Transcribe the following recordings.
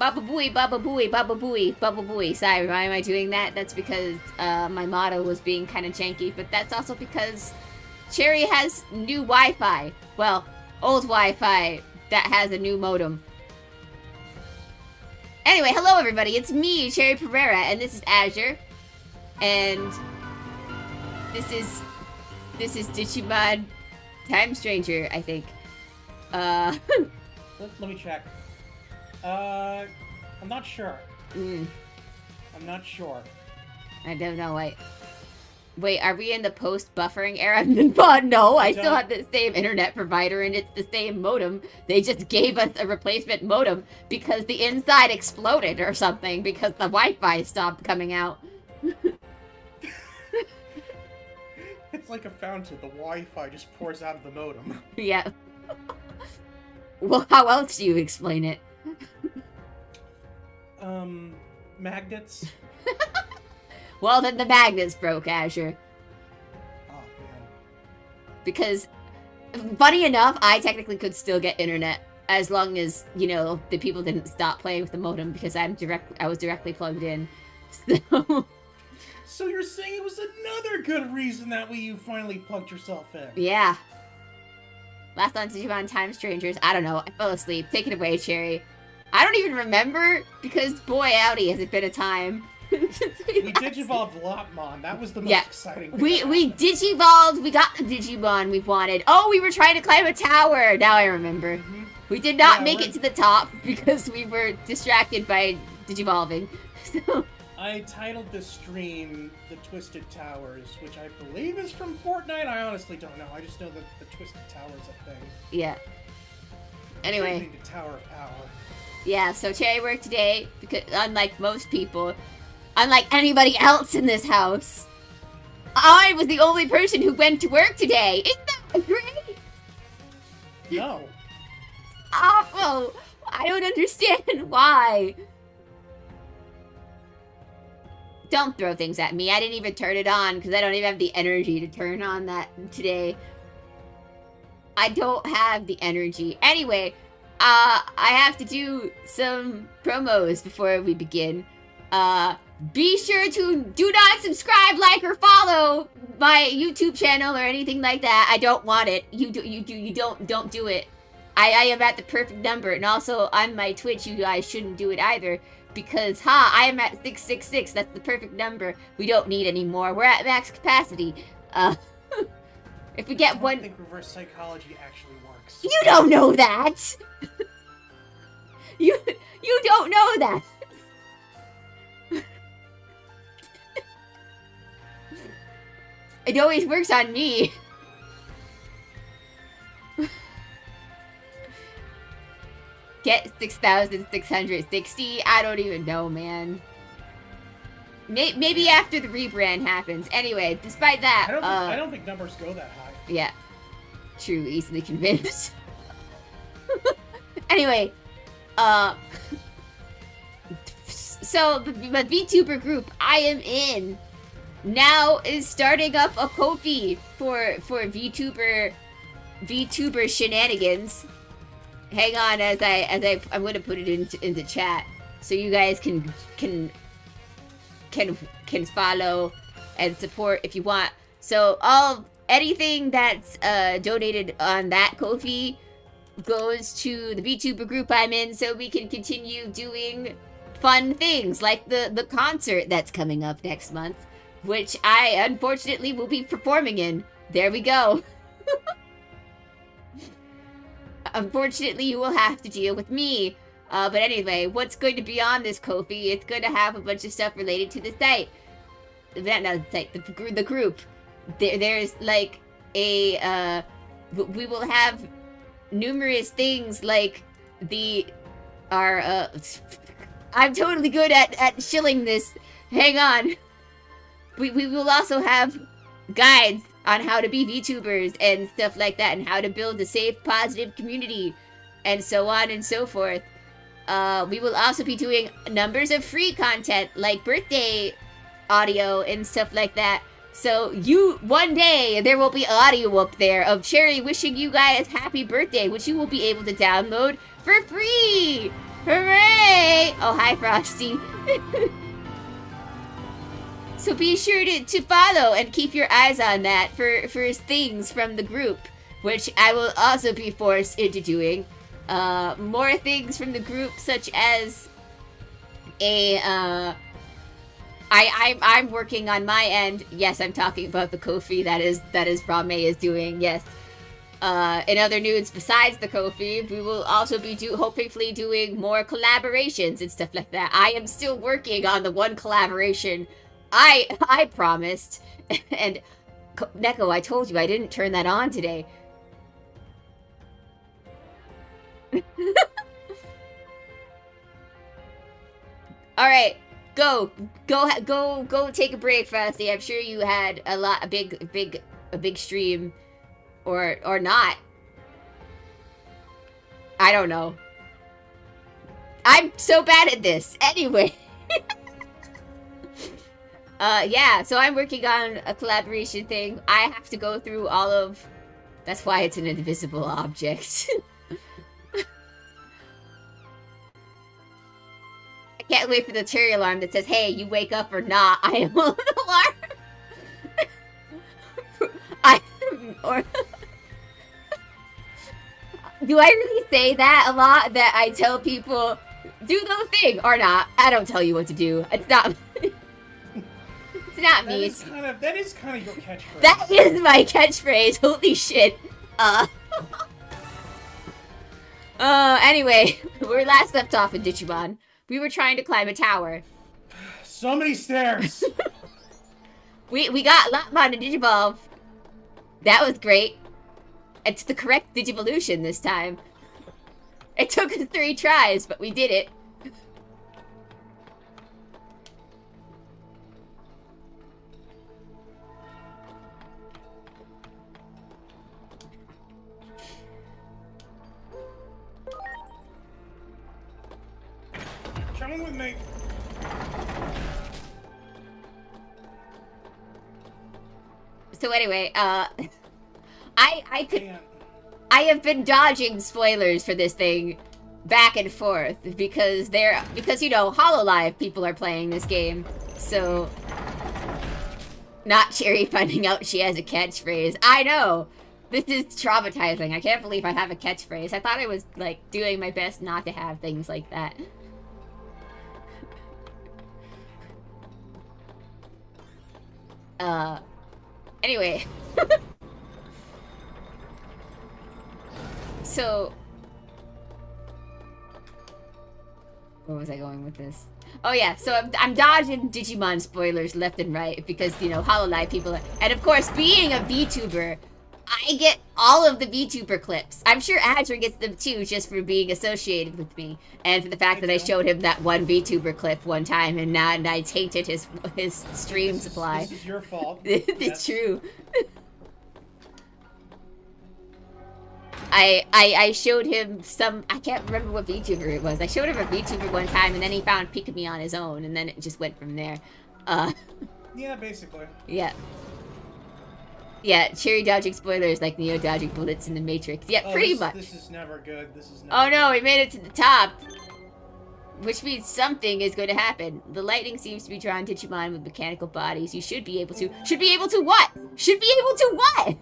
Baba Booey, Baba Booey, Baba Booey, Baba Booey. Sorry, why am I doing that? That's because my motto was being kind of janky, but that's also because Cherry has new Wi-Fi. Well, old Wi-Fi that has a new modem. Anyway, hello everybody, it's me, Cherry Pereira, and this is Azure. And this is Digimon Time Stranger, I think. Let me check. I'm not sure. I'm not sure. I don't know, wait, are we in the post-buffering era? No, I still have the same internet provider and it's the same modem. They just gave us a replacement modem because the inside exploded or something because the Wi-Fi stopped coming out. It's like a fountain. The Wi-Fi just pours out of the modem. Yeah. Well, how else do you explain it? Magnets? Well, then the magnets broke, Azure. Oh, man. Because, funny enough, I technically could still get internet as long as, you know, the people didn't stop playing with the modem because I was directly plugged in. So you're saying it was another good reason that you finally plugged yourself in? Yeah. Last on Digimon Time Strangers, I don't know, I fell asleep. Take it away, Cherry. I don't even remember because, boy, howdy, has it been a time. We digivolved Lopmon. That was the most exciting thing. We digivolved. We got the Digimon we wanted. Oh, we were trying to climb a tower. Now I remember. We did not make it to the top because we were distracted by digivolving. So I titled this stream The Twisted Towers, which I believe is from Fortnite. I honestly don't know. I just know that the Twisted Tower is a thing. Yeah. Anyway. The Tower of Power. Yeah, so Cherry worked today because, unlike most people, unlike anybody else in this house, I was the only person who went to work today. Isn't that great? No. Awful. I don't understand why. Don't throw things at me. I didn't even turn it on because I don't even have the energy to turn on that today. I don't have the energy. Anyway, I have to do some promos before we begin. Be sure to do not subscribe, like, or follow my YouTube channel or anything like that. I don't want it. You don't do it. I am at the perfect number, and also on my Twitch, you guys shouldn't do it either. Because, I am at 666. That's the perfect number. We don't need any more. We're at max capacity. If we get one... I think reverse psychology actually works. You don't know that! You don't know that! It always works on me. Get 6,660? I don't even know, man. Maybe after the rebrand happens. Anyway, despite that, I don't think numbers go that high. Yeah. True, easily convinced. Anyway, so the VTuber group I am in now is starting up a Ko-fi for VTuber shenanigans. Hang on, I'm gonna put it into chat so you guys can follow and support if you want. So anything that's donated on that Ko-fi goes to the VTuber group I'm in, so we can continue doing fun things like the concert that's coming up next month, which I unfortunately will be performing in. There we go. Unfortunately, you will have to deal with me. But anyway, what's going to be on this Ko-fi? It's going to have a bunch of stuff related to the site. Not the site, the group. There's like a, we will have numerous things like I'm totally good at shilling this. Hang on. We will also have guides on how to be VTubers and stuff like that, and how to build a safe, positive community, and so on and so forth. We will also be doing numbers of free content, like birthday audio and stuff like that. So one day, there will be audio up there of Cherry wishing you guys happy birthday, which you will be able to download for free! Hooray! Oh, hi, Frosty. So be sure to follow and keep your eyes on that for things from the group, which I will also be forced into doing. More things from the group, such as I'm working on my end. Yes, I'm talking about the Ko-fi that is Rame is doing. Yes. In other news besides the Ko-fi, we will also be hopefully doing more collaborations and stuff like that. I am still working on the one collaboration I promised, and Neko, I told you I didn't turn that on today. All right, go take a break, Frosty. I'm sure you had a big stream, or not. I don't know. I'm so bad at this. Anyway. Yeah, so I'm working on a collaboration thing. I have to go through all of... That's why it's an invisible object. I can't wait for the cherry alarm that says, hey, you wake up or not, I am on alarm. Do I really say that a lot? That I tell people, do the thing or not? I don't tell you what to do. It's not... It's not me. That is kind of your catchphrase. That is my catchphrase. Holy shit. Anyway, we're last left off in Digimon. We were trying to climb a tower. So many stairs. we got Lopmon and Digivolve. That was great. It's the correct Digivolution this time. It took us 3 tries, but we did it. Come with me. So anyway, I have been dodging spoilers for this thing back and forth because you know, Hololive people are playing this game. So not Cherry finding out she has a catchphrase. I know. This is traumatizing. I can't believe I have a catchphrase. I thought I was like doing my best not to have things like that. Anyway. So, where was I going with this? Oh yeah, so I'm dodging Digimon spoilers left and right because, you know, Hololive people are, and of course, being a VTuber, I get all of the VTuber clips. I'm sure Azure gets them too, just for being associated with me, and for the fact that I showed him that one VTuber clip one time, and I tainted his stream supply. This is your fault. It's true. I showed him some, I can't remember what VTuber it was. I showed him a VTuber one time, and then he found Pikami on his own, and then it just went from there. Yeah, basically. Yeah. Yeah, Cherry dodging spoilers like Neo dodging bullets in the Matrix. Yeah, pretty much. This is never good. This is never Oh no, we made it to the top! Which means something is going to happen. The lightning seems to be drawing Digimon with mechanical bodies. You should be able to... Should be able to what? Should be able to what?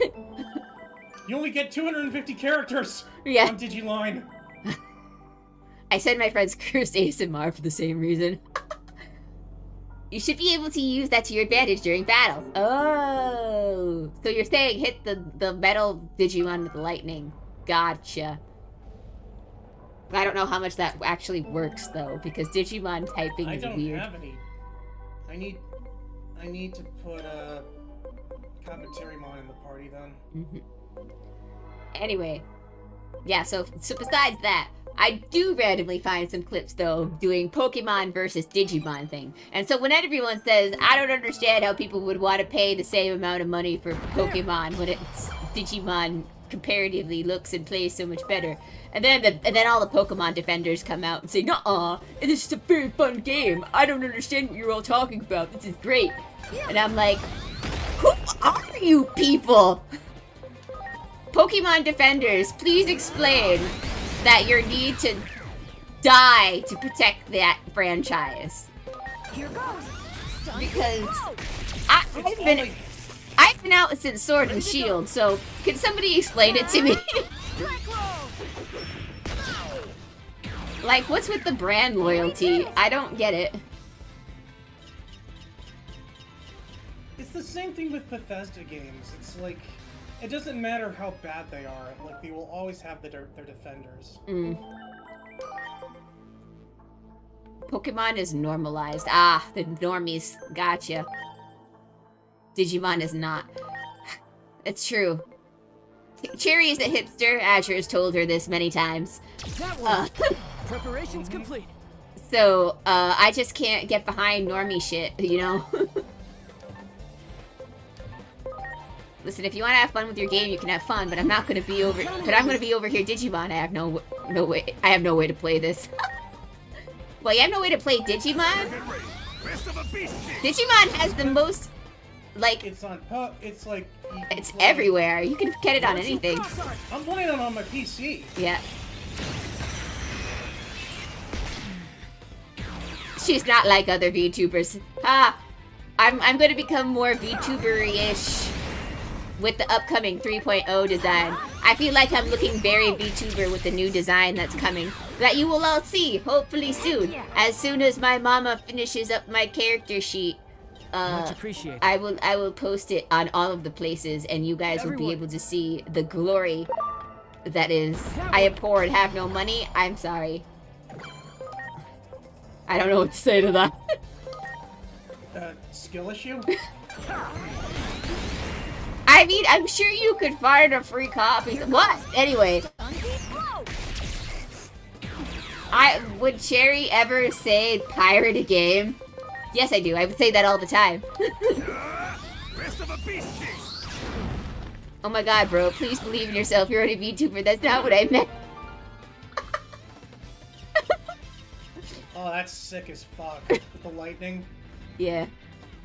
You only get 250 characters Yeah. on Digiline. I send my friends Curse ASMR for the same reason. You should be able to use that to your advantage during battle. Oh. So you're saying hit the metal Digimon with the lightning. Gotcha. I don't know how much that actually works, though, because Digimon typing is weird. I don't have any. I need to put a Kabuterimon in the party, then. Mm-hmm. Anyway, yeah, so besides that, I do randomly find some clips, though, doing Pokemon versus Digimon thing. And so when everyone says, I don't understand how people would want to pay the same amount of money for Pokemon when it's Digimon comparatively looks and plays so much better. And then all the Pokemon defenders come out and say, nuh-uh, this is a very fun game. I don't understand what you're all talking about. This is great. And I'm like, who are you people? Pokemon defenders, please explain that your need to die to protect that franchise. Here goes. Because I've been out since Sword and Shield, so can somebody explain it to me? Like, what's with the brand loyalty? I don't get it. It's the same thing with Bethesda games. It's like, it doesn't matter how bad they are. Like, they will always have their defenders. Pokemon is normalized. Ah, the normies. Gotcha. Digimon is not. It's true. Cherry is a hipster. Azure has told her this many times. Preparations complete. So, I just can't get behind normie shit, you know? Listen, if you want to have fun with your game, you can have fun, but I'm not going to be over... But I'm going to be over here Digimon. I have no way... I have no way to play this. Well, you have no way to play Digimon? Digimon has the most... Like... It's on... It's like... It's everywhere. You can get it on anything. I'm playing it on my PC. Yeah. She's not like other VTubers. I'm going to become more VTuber-ish with the upcoming 3.0 design. I feel like I'm looking very VTuber with the new design that's coming. That you will all see, hopefully soon. As soon as my mama finishes up my character sheet. Much appreciated. I will post it on all of the places, and you guys will be able to see the glory that is. I am poor and have no money. I'm sorry. I don't know what to say to that. Skill issue? I mean, I'm sure you could find a free copy. What? Anyway. Would Cherry ever say pirate a game? Yes, I do. I would say that all the time. Oh my god, bro. Please believe in yourself. You're already a VTuber. That's not what I meant. Oh, that's sick as fuck. With the lightning. Yeah.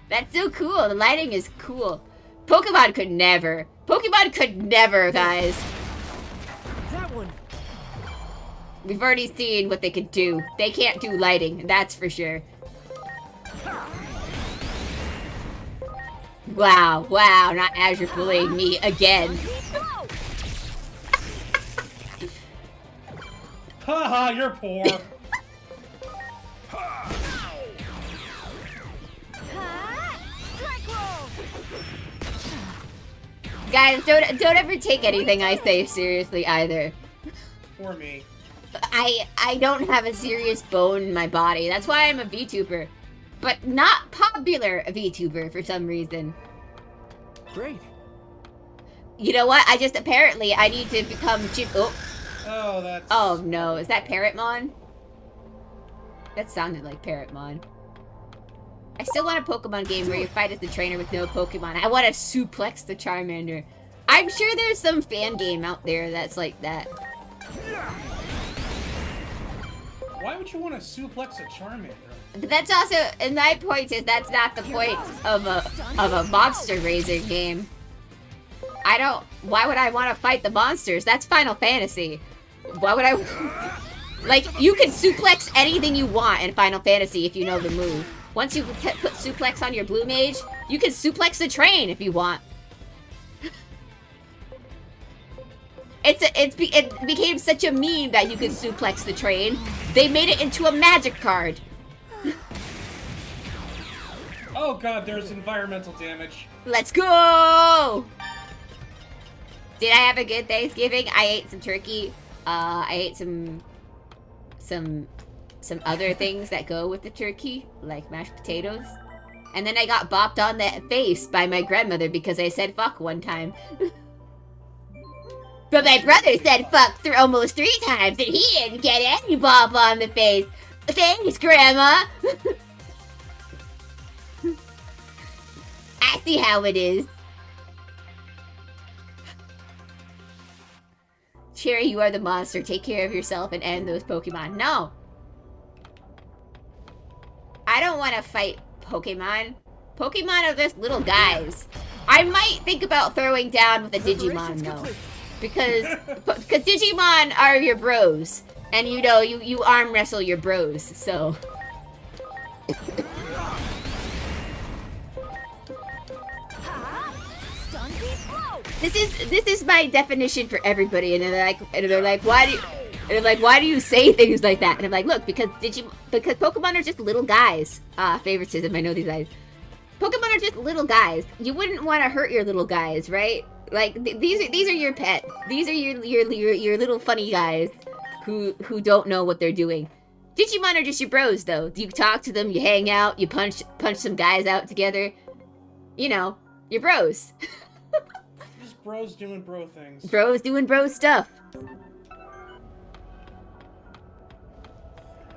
That's so cool. The lighting is cool. Pokemon could never. Pokemon could never, guys. That one. We've already seen what they could do. They can't do lighting, that's for sure. Wow, wow, not Azure bullying me again. Haha, you're poor. Guys, don't ever take anything I say seriously either. Or me. I don't have a serious bone in my body. That's why I'm a VTuber. But not popular VTuber for some reason. Great. You know what? I need to become Oh, that's... Oh no, is that Parrotmon? That sounded like Parrotmon. I still want a Pokemon game where you fight as the trainer with no Pokemon. I want to suplex the Charmander. I'm sure there's some fan game out there that's like that. Why would you want to suplex a Charmander? But that's also, and my point is, that's not the point of a monster raising game. Why would I want to fight the monsters? That's Final Fantasy. Why would I... Like, you can suplex anything you want in Final Fantasy if you know the move. Once you put suplex on your blue mage, you can suplex the train if you want. It became such a meme that you could suplex the train. They made it into a magic card. Oh god, there's environmental damage. Let's go! Did I have a good Thanksgiving? I ate some turkey. I ate some other things that go with the turkey, like mashed potatoes. And then I got bopped on the face by my grandmother because I said fuck one time. But my brother said fuck almost 3 times and he didn't get any bop on the face. Thanks, Grandma! I see how it is. Cherry, you are the monster. Take care of yourself and end those Pokemon. No! I don't want to fight Pokemon. Pokemon are just little guys. I might think about throwing down with a Digimon, though. Because Digimon are your bros. And you know, you arm wrestle your bros, so. This is my definition for everybody, and they're like, why do you say things like that? And I'm like, look, because Pokemon are just little guys. Favoritism, I know these guys. Pokemon are just little guys. You wouldn't want to hurt your little guys, right? Like these are your pets. These are your little funny guys who don't know what they're doing. Digimon are just your bros, though. You talk to them, you hang out, you punch some guys out together. You know, you're bros. Just bros doing bro things. Bros doing bro stuff.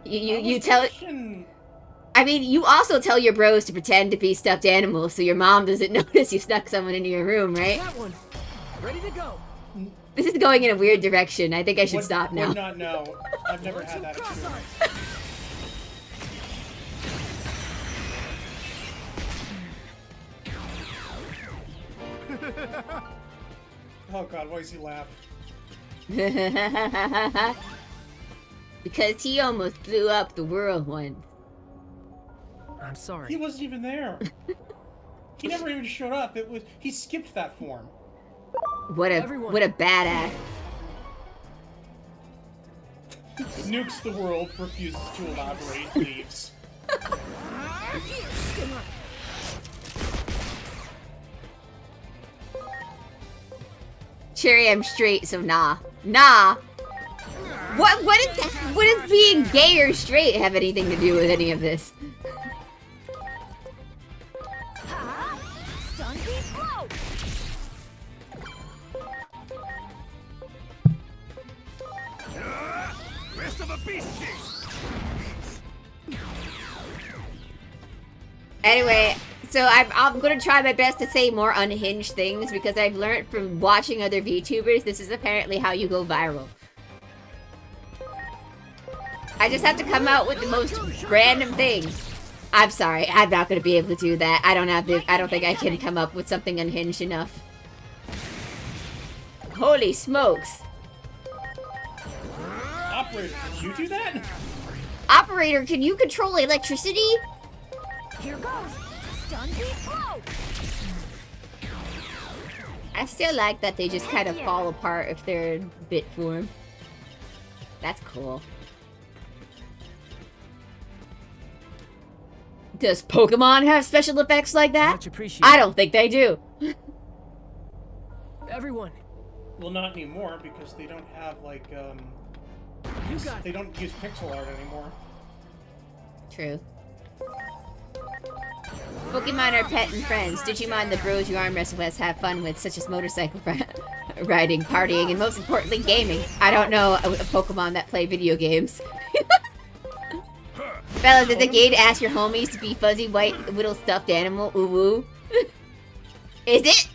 You tell. I mean, you also tell your bros to pretend to be stuffed animals so your mom doesn't notice you snuck someone into your room, right? That one. Ready to go. This is going in a weird direction. I think I should stop now. Would not know. I've never had that experience. Oh god, why does he laugh? Because he almost blew up the world once. I'm sorry. He wasn't even there. He never even showed up. He skipped that form. What a badass. Nukes the world, refuses to elaborate, leaves. Cherry, I'm straight, so nah. Nah! What does being gay or straight have anything to do with any of this? Rest of a beast. Anyway, so I'm gonna try my best to say more unhinged things because I've learned from watching other VTubers this is apparently how you go viral. I just have to come out with the most random things. I'm sorry, I'm not gonna be able to do that. I don't think I can come up with something unhinged enough. Holy smokes. Operator, can you do that? Operator, can you control electricity? Here goes. Stun beat blow. I still like that they just kind of fall apart if they're in bit form. That's cool. Does Pokemon have special effects like that? Much appreciated. I don't think they do. Everyone. Well, not anymore because they don't have like they don't use pixel art anymore. True. Pokemon are pet and friends. Digimon, the bros you arm wrestle with, have fun with, such as motorcycle riding, partying, and most importantly, gaming. I don't know a Pokemon that play video games. Fellas, is it gay to ask your homies to be fuzzy white little stuffed animal? Ooh woo. Is it?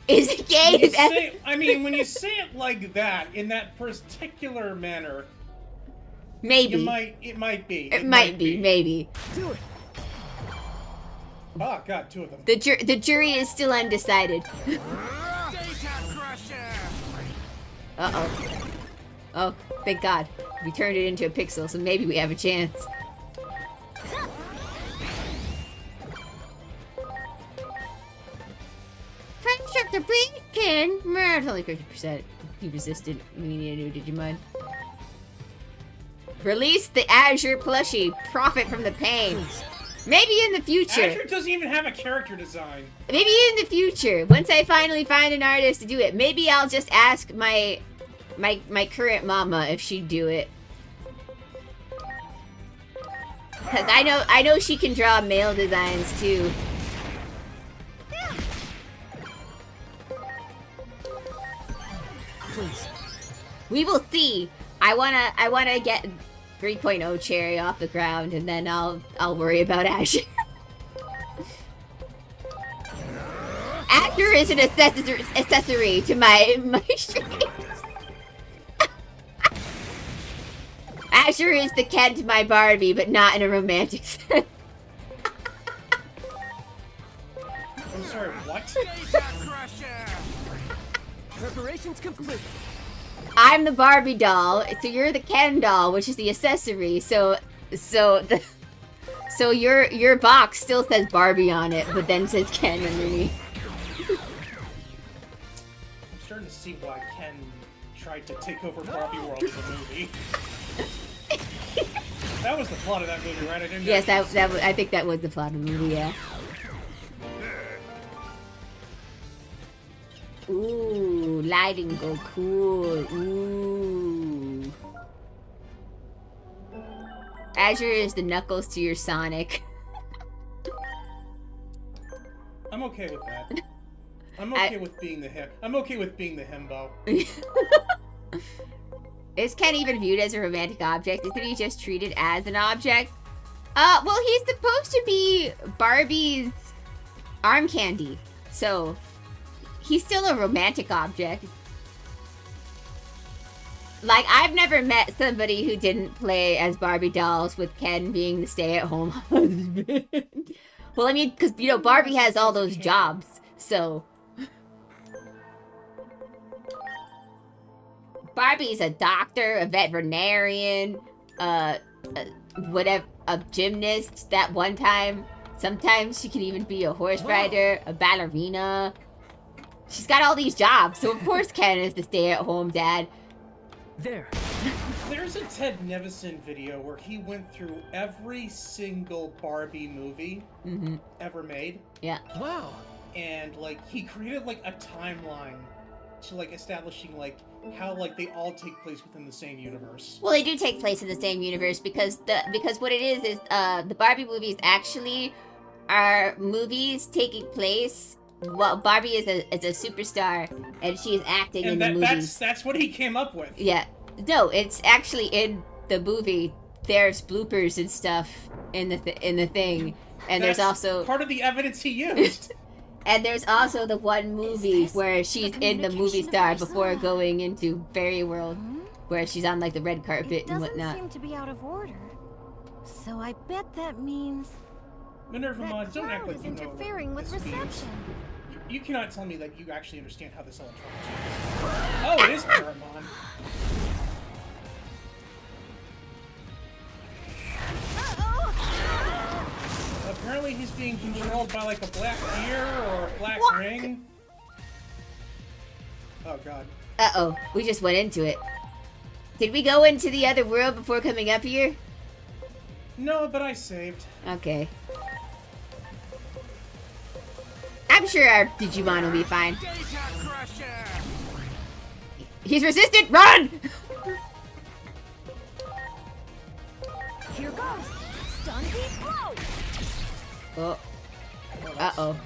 Is it gay? I mean, when you say it like that, in that particular manner, maybe. It might be. It might be, maybe. Do it. Oh god, two of them. The jury is still undecided. Uh-oh. Oh, thank God. We turned it into a pixel, so maybe we have a chance. Friendship to Beacon! It's only 50%. You resistant. We need a new Digimon. Release the Azure plushie. Profit from the pain. Maybe in the future. Azure doesn't even have a character design. Maybe in the future, once I finally find an artist to do it, maybe I'll just ask my current mama if she'd do it. Cause I know she can draw male designs too. Please. We will see. I wanna get 3.0 Cherry off the ground, and then I'll worry about Azure. Azure is an accessory to my streams. Azure is the Ken to my Barbie, but not in a romantic sense. I'm sorry, what? Preparations complete. I'm the Barbie doll, so you're the Ken doll, which is the accessory. So your box still says Barbie on it, but then says Ken underneath. I'm starting to see why Ken tried to take over Barbie World in the movie. That was the plot of that movie, right? Yes, that was, I think that was the plot of the movie, yeah. Ooh, lighting go cool. Ooh. Azure is the Knuckles to your Sonic. I'm okay with that. I'm okay with being the him. I'm okay with being the himbo. Is Ken even viewed as a romantic object? Isn't he just treated as an object? Well, he's supposed to be Barbie's arm candy, so he's still a romantic object. Like, I've never met somebody who didn't play as Barbie dolls with Ken being the stay-at-home husband. Well, I mean, because, you know, Barbie has all those jobs, so... Barbie's a doctor, a veterinarian, whatever, a gymnast that one time. Sometimes she can even be a horse rider, a ballerina. She's got all these jobs, so of course Ken is the stay-at-home dad. There. There's a Ted Nevison video where he went through every single Barbie movie ever made. Yeah. Wow. And, like, he created, like, a timeline to, like, establishing, like, how, like, they all take place within the same universe. Well, they do take place in the same universe because what it is the Barbie movies actually are movies taking place. Well, Barbie is a superstar and she is acting in the movies. That's what he came up with. Yeah. No, it's actually in the movie. There's bloopers and stuff in the thing, and That's there's also part of the evidence he used. And there's also the one movie where she's in the movie star before going into Fairy World, where she's on like the red carpet and whatnot. Doesn't seem to be out of order. So I bet that means Minerva that Mod, don't act cloud like is you know interfering with this means. reception. You cannot tell me that you actually understand how this electronics works. Oh, it is Paramon. Apparently he's being controlled by like a black gear or a black ring. Oh god. Uh-oh, we just went into it. Did we go into the other world before coming up here? No, but I saved. Okay. I'm sure our Digimon will be fine. He's resistant! Run! Here goes. Stun beat blow. Oh. Uh-oh.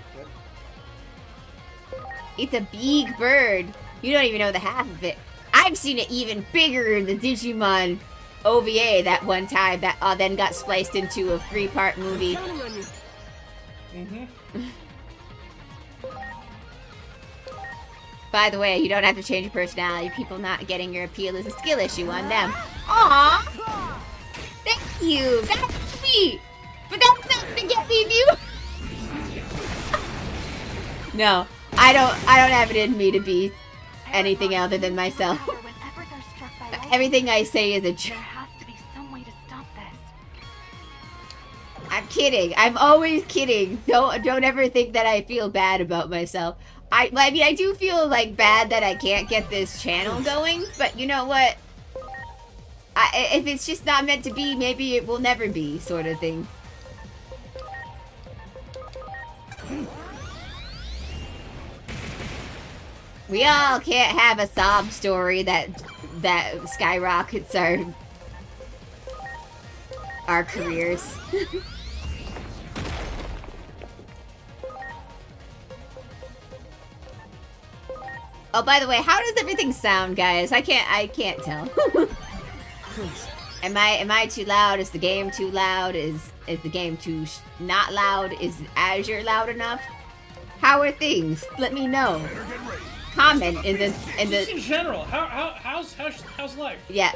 It's a big bird. You don't even know the half of it. I've seen it even bigger in the Digimon OVA that one time that then got spliced into a 3-part movie. By the way, you don't have to change your personality. People not getting your appeal is a skill issue on them. Aww! Thank you! That's sweet! But that's not to get me you! No, I don't have it in me to be anything other than myself. Everything I say is a joke. There has to be some way to stop this. I'm kidding. I'm always kidding. Don't ever think that I feel bad about myself. I mean, I do feel like bad that I can't get this channel going, but you know what? If it's just not meant to be, maybe it will never be, sort of thing. We all can't have a sob story that skyrockets our careers. Oh, by the way, how does everything sound, guys? I can't tell. Please. Am I too loud? Is the game too loud? Is the game too not loud? Is Azure loud enough? How are things? Let me know. Comment in Just in general, how's life? Yeah.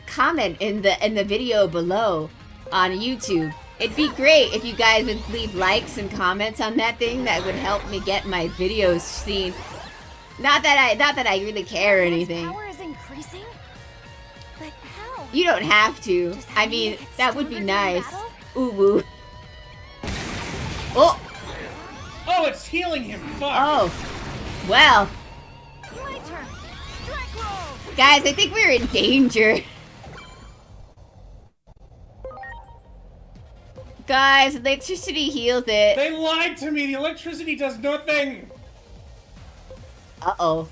Comment in the video below on YouTube. It'd be great if you guys would leave likes and comments on that thing. That would help me get my videos seen. Not that I really care or anything. Power is But how? You don't have to. Does I mean mean, it gets that would be stronger during nice. battle? Ooh woo. Oh! Oh, it's healing him. Fuck. Oh. Well. My turn. Strike roll. Guys, I think we're in danger. Guys, electricity heals it. They lied to me. The electricity does nothing. Uh-oh.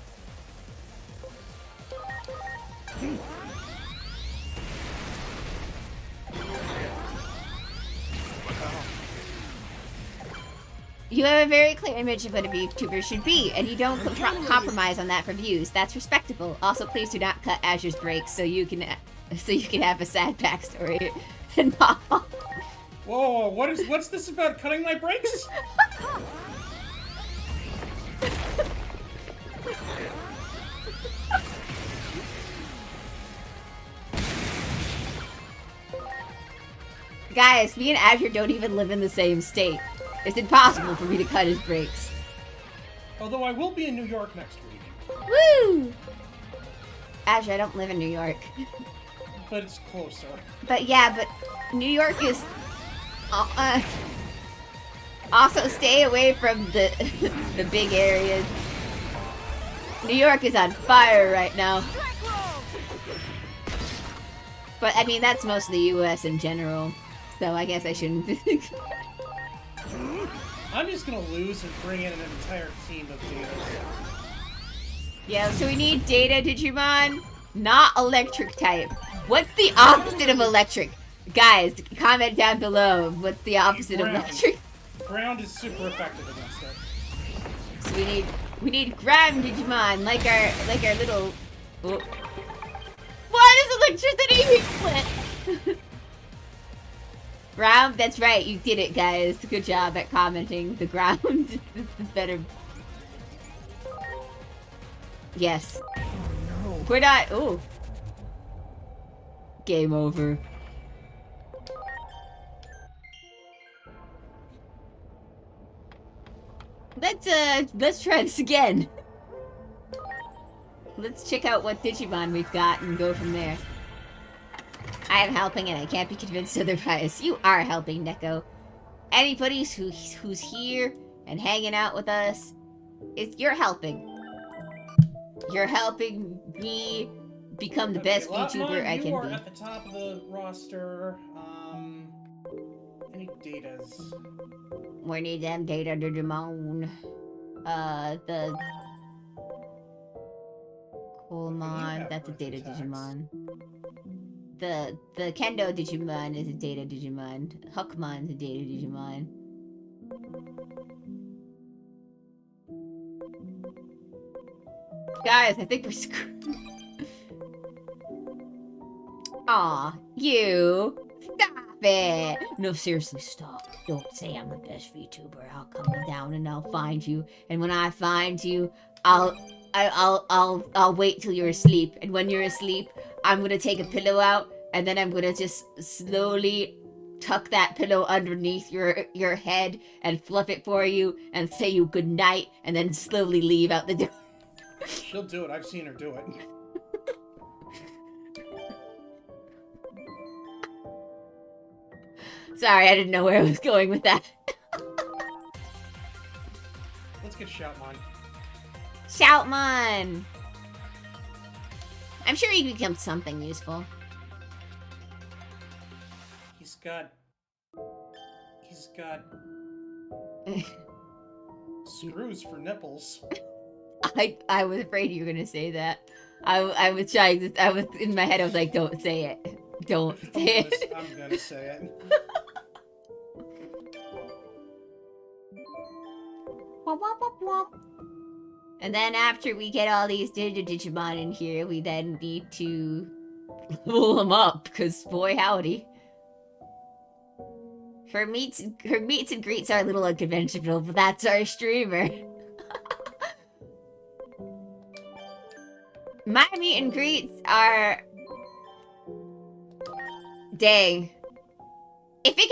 You have a very clear image of what a VTuber should be, and you don't compromise on that for views. That's respectable. Also, please do not cut Azure's brakes so you can have a sad backstory. And Mom. Whoa, what's this about cutting my brakes? Guys, me and Azure don't even live in the same state. It's impossible for me to cut his brakes. Although I will be in New York next week. Woo! Azure, I don't live in New York. But it's closer. But yeah, but New York is... also, stay away from the the big areas. New York is on fire right now. Strike roll. But, I mean, that's most of the U.S. in general. So I guess I shouldn't... I'm just gonna lose and bring in an entire team of data. Yeah, so we need data Digimon, not electric type. What's the opposite of electric? Guys, comment down below. What's the opposite of Ground. electric? Ground is super effective against it. So we need ground Digimon, like our little. Oh. Why does electricity split? Ground. That's right. You did it, guys. Good job at commenting. The ground is better. Yes. We're not. Oh. Game over. Let's try this again. Let's check out what Digimon we've got and go from there. I am helping and I can't be convinced otherwise. You are helping, Neko. Anybody who's here and hanging out with us, you're helping. You're helping me become the best VTuber I You can are be. at the top of the roster. Any datas? We need them data Digimon. The Coolmon, that's a data Digimon. The Kendo Digimon is a data Digimon. Hookmon's a data Digimon. Guys, I think we're screwed. Aw, you! Stop it! No, seriously, stop. Don't say I'm the best VTuber. I'll come down and I'll find you. And when I find you, I'll wait till you're asleep. And when you're asleep, I'm gonna take a pillow out, and then I'm gonna just slowly tuck that pillow underneath your head and fluff it for you and say you good night, and then slowly leave out the door. She'll do it. I've seen her do it. Sorry, I didn't know where I was going with that. Let's get Shoutmon. Shoutmon! I'm sure he can become something useful. He's got screws for nipples. I was afraid you were gonna say that. I was trying to, I was in my head, I was like, don't say it. Don't say it. I'm gonna say it. Womp, womp, womp, womp. And then after we get all these Digimon in here, we then need to level them up, because boy howdy. Her meets and greets are a little unconventional, but that's our streamer. My meet and greets are... Dang. If it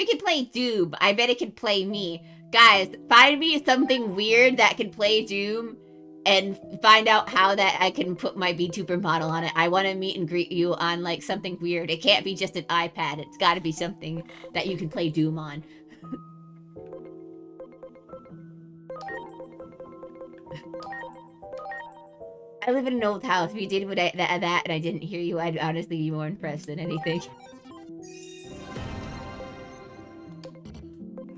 can play Doom, I bet it can play me. Guys, find me something weird that can play Doom and find out how that I can put my VTuber model on it. I want to meet and greet you on like something weird. It can't be just an iPad. It's got to be something that you can play Doom on. I live in an old house. If you did that and I didn't hear you, I'd honestly be more impressed than anything.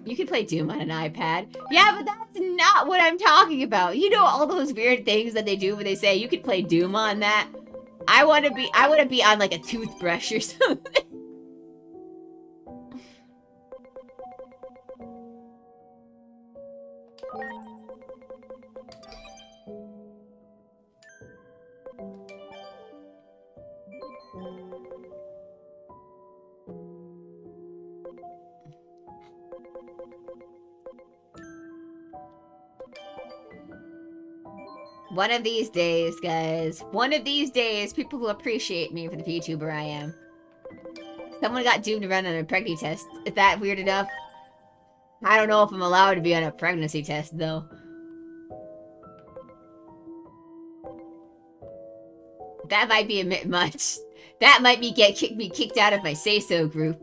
You can play Doom on an iPad. Yeah, but that's not what I'm talking about. You know all those weird things that they do when they say you could play Doom on that? I want to be on like a toothbrush or something. One of these days, guys. One of these days, people will appreciate me for the VTuber I am. Someone got doomed to run on a pregnancy test. Is that weird enough? I don't know if I'm allowed to be on a pregnancy test, though. That might be a bit much. That might be kick me kicked out of my say-so group.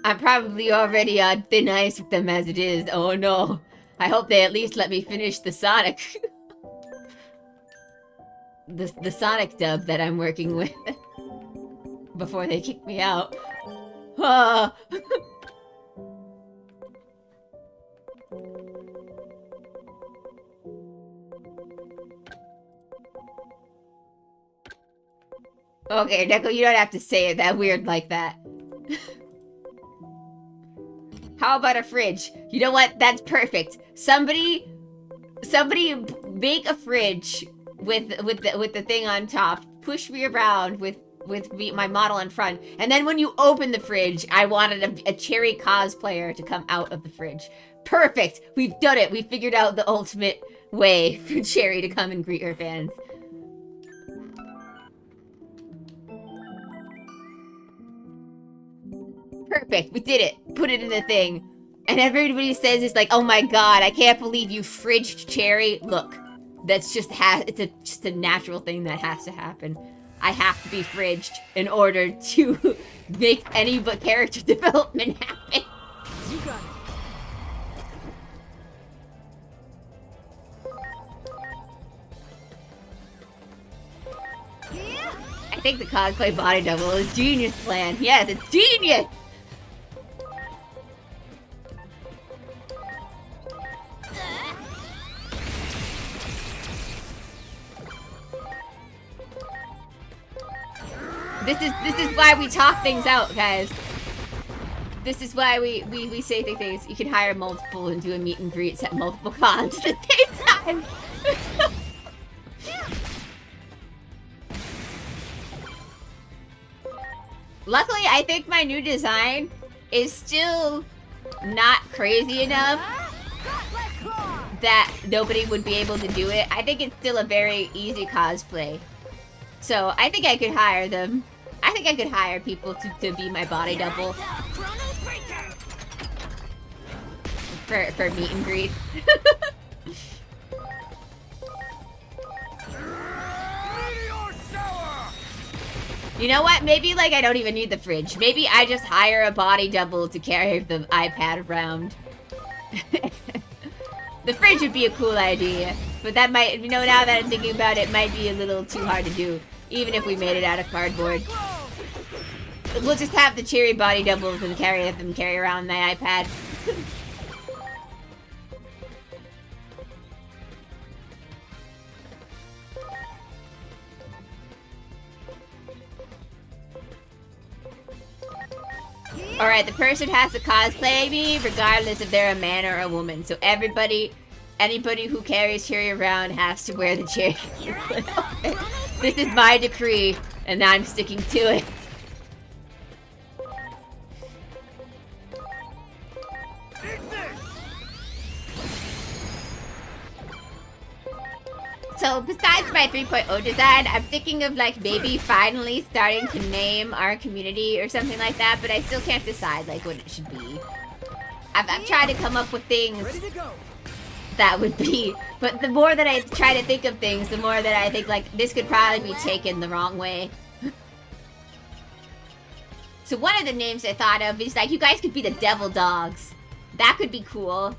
I'm probably already on thin ice with them as it is. Oh no. I hope they at least let me finish the Sonic. the Sonic dub that I'm working with. Before they kick me out. Ah. Okay, Neko, you don't have to say it that weird like that. How about a fridge? You know what? That's perfect. Somebody make a fridge with the thing on top. Push me around with my model in front. And then when you open the fridge, I wanted a Cherry cosplayer to come out of the fridge. Perfect. We've done it. We figured out the ultimate way for Cherry to come and greet her fans. Perfect. We did it. Put it in the thing. And everybody says it's like, oh my god, I can't believe you fridged Cherry. Look, that's just just a natural thing that has to happen. I have to be fridged in order to make any but character development happen. You got it. I think the cosplay body double is genius plan. Yes, it's genius! This is why we talk things out, guys. This is why we say things. You can hire multiple and do a meet and greet at multiple cons at the same time. Luckily, I think my new design is still not crazy enough that nobody would be able to do it. I think it's still a very easy cosplay. So I think I could hire them. I think I could hire people to be my body double. For meet and greet. You know what? Maybe like I don't even need the fridge. Maybe I just hire a body double to carry the iPad around. The fridge would be a cool idea. But that might, you know, now that I'm thinking about it, might be a little too hard to do. Even if we made it out of cardboard. We'll just have the Cherry body doubles and carry around my iPad. Alright, the person has to cosplay me regardless if they're a man or a woman. So anybody who carries Cherry around has to wear the Cherry. This is my decree, and I'm sticking to it. So besides my 3.0 design, I'm thinking of like maybe finally starting to name our community or something like that, but I still can't decide like what it should be. I'm trying to come up with things Ready to go. that would be, but the more that I try to think of things, the more that I think like this could probably be taken the wrong way. So one of the names I thought of is like, you guys could be the Devil Dogs. That could be cool.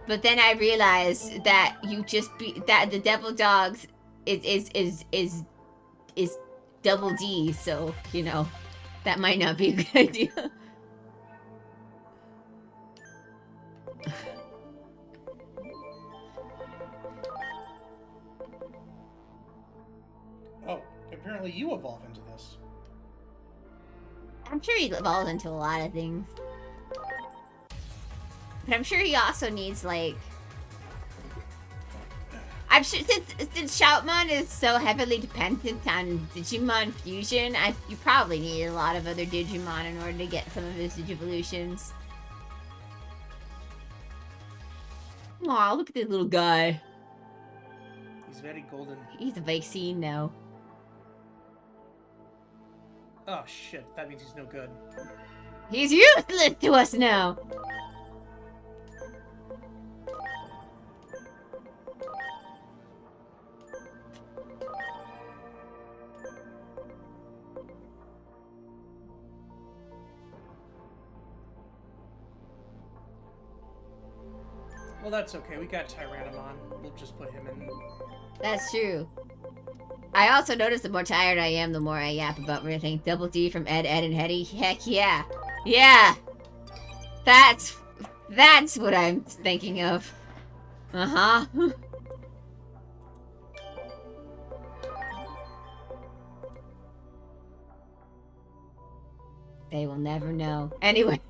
But then I realized that you just be that the Devil Dogs is double D, so you know that might not be a good idea. Oh, apparently you evolve into this. I'm sure he evolves into a lot of things. But I'm sure he also needs, like... I'm sure, since Shoutmon is so heavily dependent on Digimon fusion, you probably need a lot of other Digimon in order to get some of his Digivolutions. Aw, look at this little guy. He's very golden. He's a vaccine now. Oh shit, that means he's no good. He's useless to us now! Well, that's okay. We got Tyrannomon. We'll just put him in. That's true. I also notice the more tired I am, the more I yap about everything. Double D from Ed, and Hetty. Heck yeah. Yeah! That's what I'm thinking of. Uh-huh. They will never know. Anyway.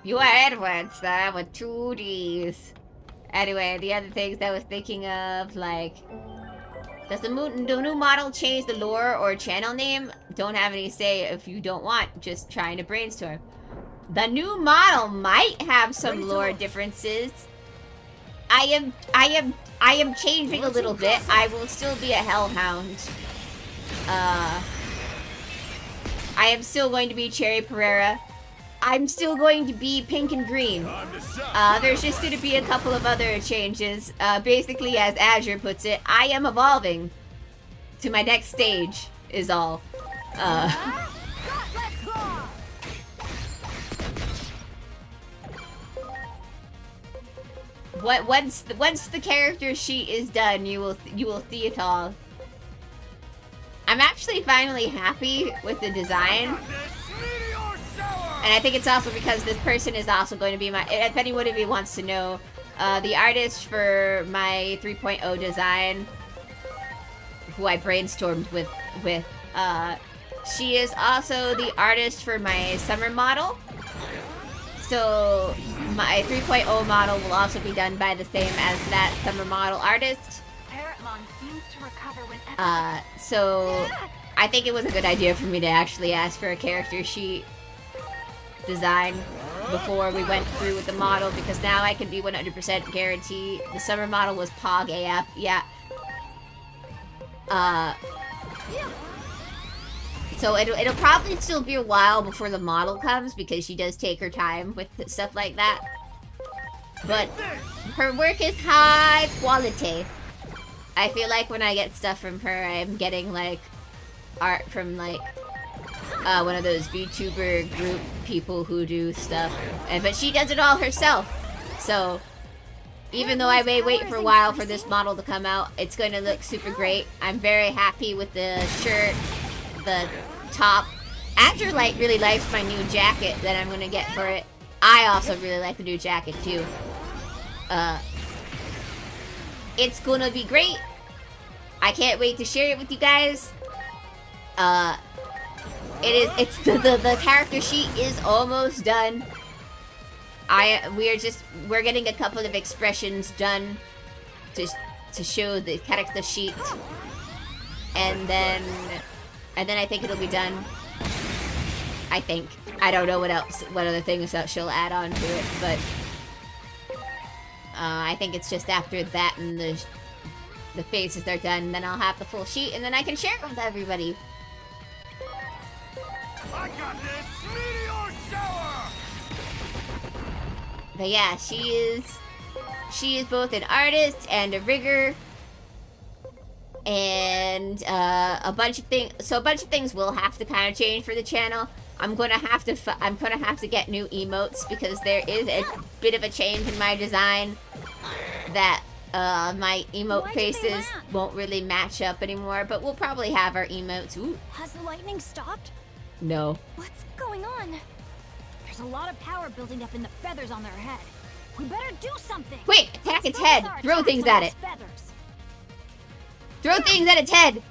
You are Edward, sir, with 2 Ds. Anyway, the other things I was thinking of, like... Does the new model change the lore or channel name? Don't have any say if you don't want. Just trying to brainstorm. The new model might have some lore differences. I am changing a little bit. I will still be a Hellhound. I am still going to be Cherry Pereira. I'm still going to be pink and green. There's just going to be a couple of other changes. Basically, as Azure puts it, I am evolving to my next stage, is all. Once the character sheet is done, you will see it all. I'm actually finally happy with the design. And I think it's also because this person is also going to be my... If anyone of you wants to know, the artist for my 3.0 design, who I brainstormed with, she is also the artist for my summer model. So my 3.0 model will also be done by the same as that summer model artist. So I think it was a good idea for me to actually ask for a character sheet design before we went through with the model, because now I can be 100% guarantee the summer model was Pog AF. Yeah. So it'll probably still be a while before the model comes, because she does take her time with stuff like that. But her work is high quality. I feel like when I get stuff from her, I'm getting like art from like one of those VTuber group people who do stuff, but she does it all herself. So even though I may wait for a while for this model to come out, it's going to look super great. I'm very happy with the shirt, the top. Andrew really likes my new jacket that I'm going to get for it. I also really like the new jacket too. It's going to be great. I can't wait to share it with you guys. The character sheet is almost done. We're getting a couple of expressions done to show the character sheet, and then I think it'll be done. I think. I don't know what other things that she'll add on to it, but I think it's just after that and the phases are done, then I'll have the full sheet, and then I can share it with everybody. I got this! Meteor shower! But yeah, she is both an artist and a rigger, and a bunch of things. So a bunch of things will have to kind of change for the channel. I'm gonna have to get new emotes because there is a bit of a change in my design that my emote faces won't really match up anymore. But we'll probably have our emotes. Ooh. Has the lightning stopped? No. What's going on? There's a lot of power building up in the feathers on their head. We better do something. Wait, attack its Let's head. focus our Throw attacks things on at those it. feathers. Throw things at its head.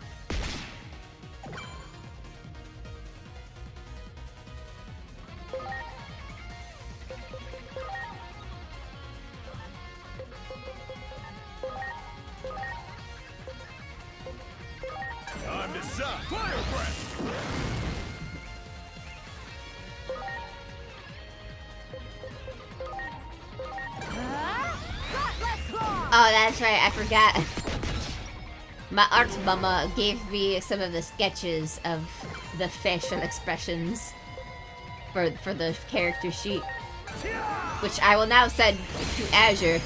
Time to suck! Fire breath! Oh, that's right. I forgot. My art mama gave me some of the sketches of the facial expressions for the character sheet, which I will now send to Azure.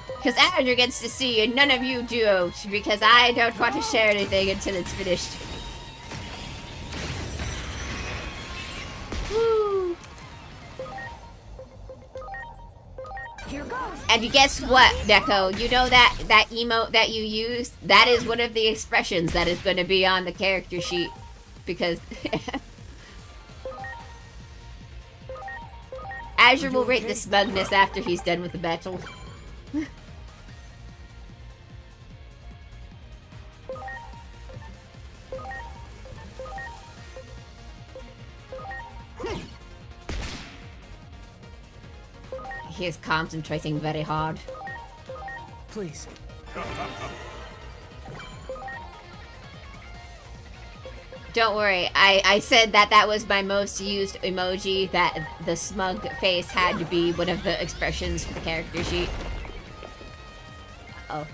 Because Azure gets to see and none of you do, because I don't want to share anything until it's finished. Woo. Here goes. And guess what, Neko? You know that emote that you used? That is one of the expressions that is going to be on the character sheet. Because Azure will rate the smugness after he's done with the battle. He is concentrating very hard. Please. Don't worry, I said that was my most used emoji, that the smug face had to be one of the expressions for the character sheet. Oh.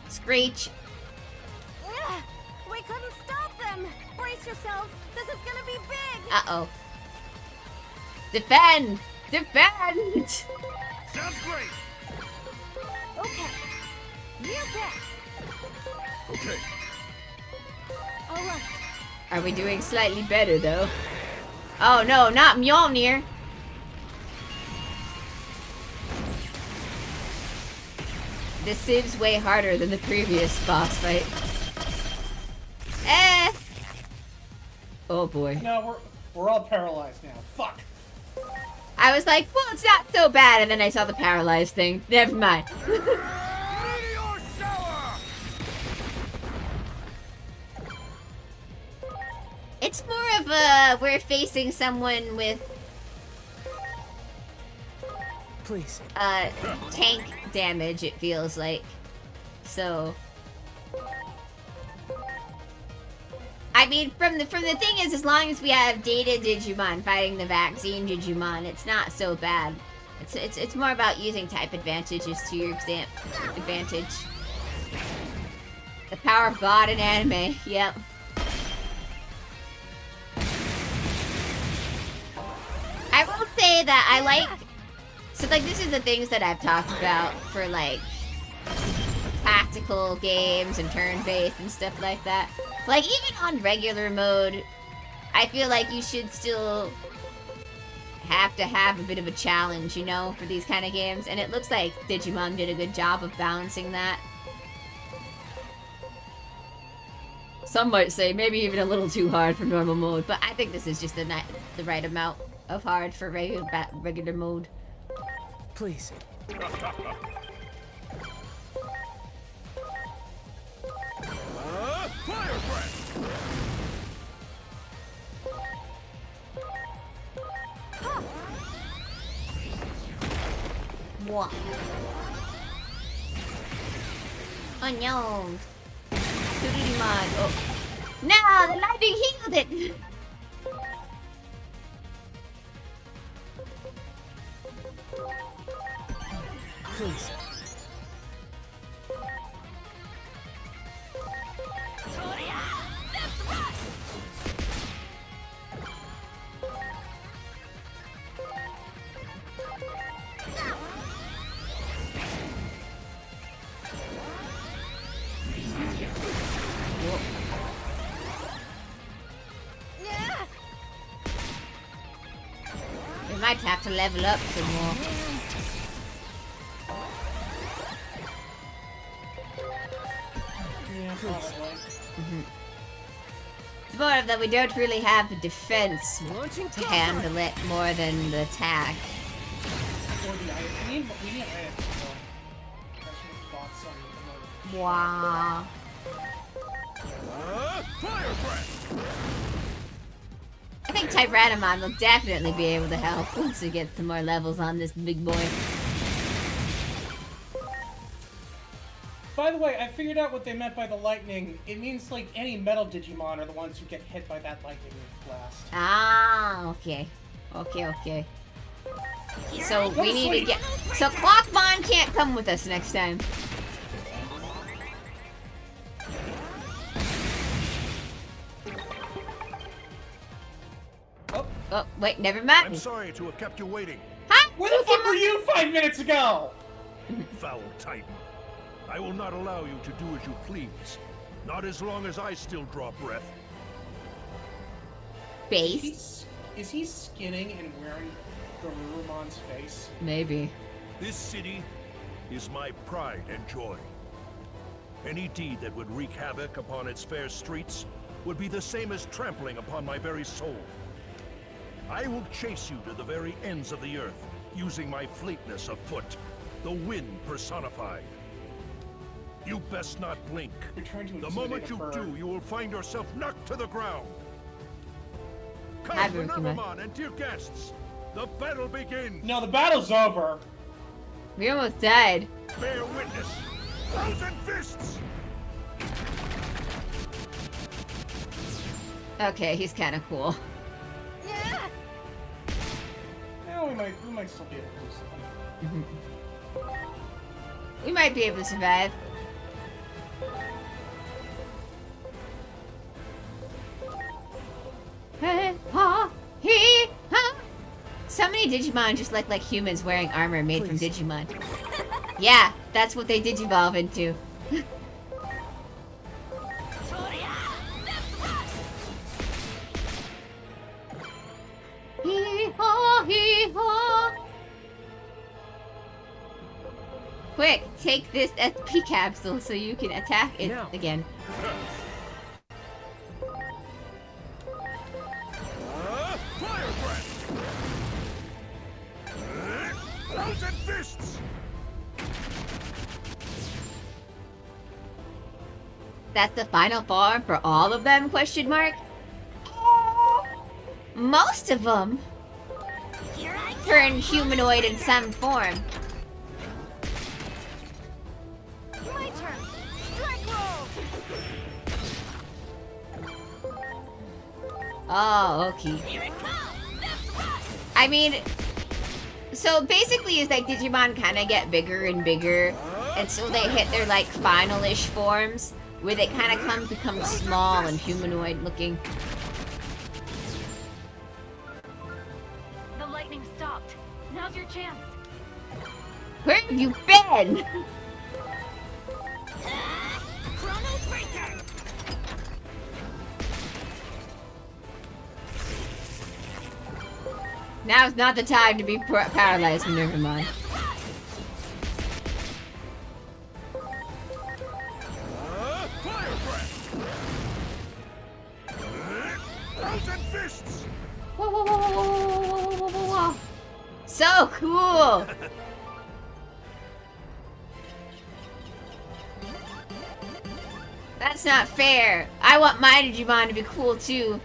Screech. Ugh, we couldn't stop them. Brace yourselves. This is gonna be big. Uh-oh. Defend! Defend! Sounds great! Okay. You bet. Okay. All right. Are we doing slightly better, though? Oh, no, not Mjolnir! This seems way harder than the previous boss fight. Eh! Oh boy. No, we're all paralyzed now. Fuck. I was like, well, it's not so bad, and then I saw the paralyzed thing. Never mind. Meteor shower! It's more of a, we're facing someone with, Please. tank damage, it feels like. So, I mean, from the thing is, as long as we have data Digimon fighting the vaccine Digimon, it's not so bad. It's more about using type advantages to your advantage. The power of God in anime, yep. I will say that I like, so like this is the things that I've talked about for like tactical games and turn-based and stuff like that. Like even on regular mode, I feel like you should still have to have a bit of a challenge, you know, for these kind of games. And it looks like Digimon did a good job of balancing that. Some might say maybe even a little too hard for normal mode, but I think this is just the right amount of hard for regular mode. Please. Fire breath! Mwah. Oh no. Digimon. Oh. No, the lightning healed it. Please. We might have to level up some more. Yeah, probably. It's more of that we don't really have the defense Launching to handle it more than the attack. Or the item. We need items, though. I should have bought some. Wow. Fire breath! I think Tyrannomon will definitely be able to help once we get some more levels on this big boy. By the way, I figured out what they meant by the lightning. It means like any metal Digimon are the ones who get hit by that lightning blast. Ah, okay. Okay. So we need to get... So Clockmon can't come with us next time. Oh, wait, never I'm mind. sorry to have kept you waiting, Huh? Where the fuck were you 5 minutes ago? foul Titan. I will not allow you to do as you please. Not as long as I still draw breath. Base? Is he skinning and wearing Garurumon's face? Maybe. This city is my pride and joy. Any deed that would wreak havoc upon its fair streets would be the same as trampling upon my very soul. I will chase you to the very ends of the earth, using my fleetness of foot, the wind personified. You best not blink. You're trying to The intimidate moment a you bird. do, you will find yourself knocked to the ground. Hi, Come, Rukima. Renamamon and dear guests, the battle begins. No, the battle's over. We almost died. Bear witness. Frozen fists. Okay, he's kind of cool. Now we might still be able to do something. We might be able to survive. Hey, ha, he, ha. So many Digimon just look like humans wearing armor made from Please. Digimon. Yeah, that's what they Digivolve into. Hee-haw, hee-haw. Quick, take this SP capsule so you can attack it Now. again. Fire breath. Frozen fists. That's the final form for all of them? Question mark. Most of them turn humanoid in some form. My turn. Strike roll. Oh, okay. Here it comes. Let's rush. I mean, so basically is like Digimon kind of get bigger and bigger, and so they hit their like final-ish forms, where they kind of become small and humanoid looking. The lightning stopped. Now's your chance. Where have you been? Chrono Breaker. Now's not the time to be paralyzed, never mind. Fire breath. Frozen fists. Whoa, whoa, whoa, whoa, whoa, whoa, whoa, whoa, whoa. So cool! That's not fair. I want my Digimon to be cool too.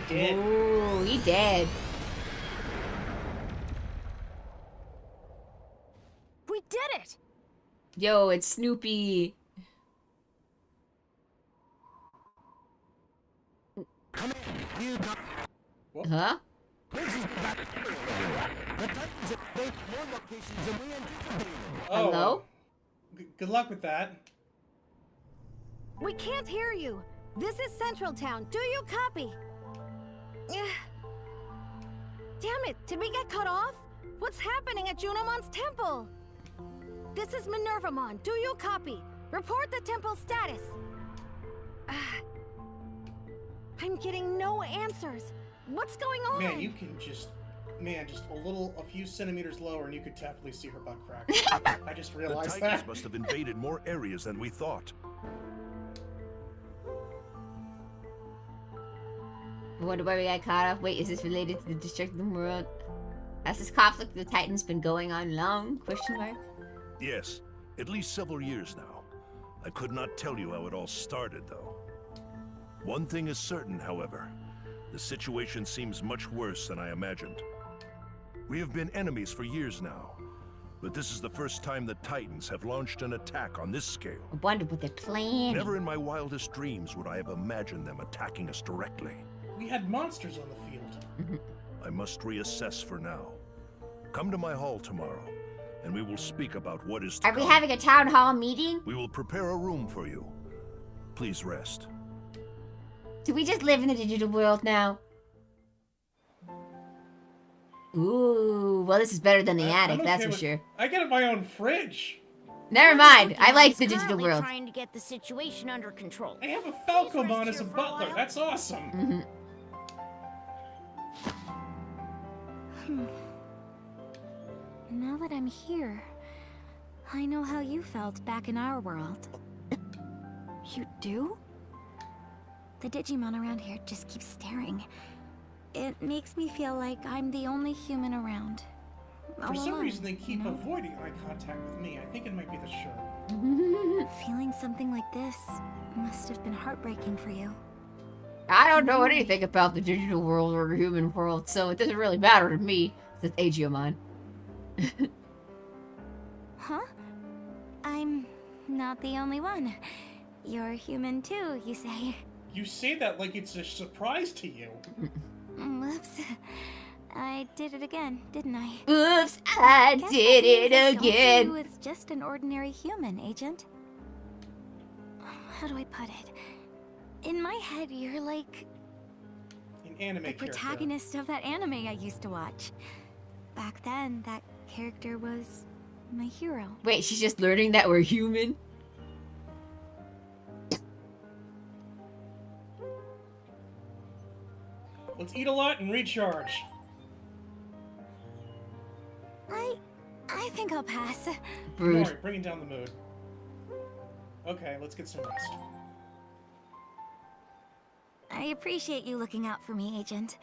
Dead. Ooh, he dead. it! Yo, it's Snoopy. Come in. You got Whoop. Huh? this is the back. The Titans have built more locations than we anticipated. Oh, Hello? good luck with that. We can't hear you. This is Central Town. Do you copy? Damn it, did we get cut off? What's happening at Junomon's temple? This is Minervamon. Do you copy? Report the temple status. I'm getting no answers. What's going on? Man, you can just a few centimeters lower, and you could definitely see her butt crack. I just The realized Titans that. must have invaded more areas than we thought. I wonder why we got caught off. Wait, is this related to the destruction of the world? Has this conflict with the Titans been going on long? Question mark. Yes, at least several years now. I could not tell you how it all started, though. One thing is certain, however. The situation seems much worse than I imagined. We have been enemies for years now, but this is the first time the Titans have launched an attack on this scale. I wonder what they're planning. Never in my wildest dreams would I have imagined them attacking us directly. We had monsters on the field. I must reassess for now. Come to my hall tomorrow, and we will speak about what is to Are we come. having a town hall meeting? We will prepare a room for you. Please rest. Do we just live in the digital world now? Ooh, well, this is better than the attic, I'm that's okay for with- sure. I get my own fridge. Never mind, I like He's the digital currently world. trying to get the situation under control. I have a Please Falcomon rest as a here for a butler. while. That's awesome. Mm-hmm. Now that I'm here, I know how you felt back in our world. You do? The Digimon around here just keep staring. It makes me feel like I'm the only human around. For All some alone, reason, they keep you know? avoiding eye contact with me. I think it might be the shirt. Feeling something like this must have been heartbreaking for you. I don't know anything about the digital world or the human world, so it doesn't really matter to me, says Agiomon. Huh? I'm not the only one. You're human too, you say. You say that like it's a surprise to you. Whoops. I did it again, didn't I? Oops, I Guess did that means I it don't see again. you as just an ordinary human, Agent. How do I put it? In my head, you're like An anime the character. protagonist of that anime I used to watch. Back then, that character was my hero. Wait, she's just learning that we're human? Let's eat a lot and recharge. I think I'll pass. Brood. Mori, bringing down the mood. Okay, let's get some rest. I appreciate you looking out for me, Agent.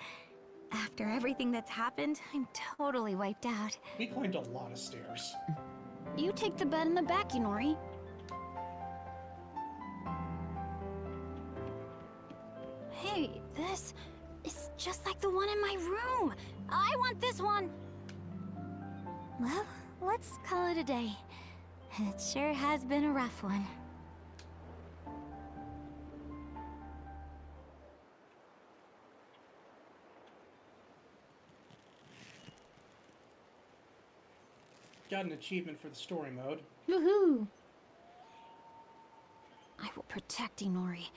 After everything that's happened, I'm totally wiped out. We climbed a lot of stairs. You take the bed in the back, Yunori. Hey, this is just like the one in my room. I want this one. Well, let's call it a day. It sure has been a rough one. Got an achievement for the story mode. Woohoo! I will protect Inori.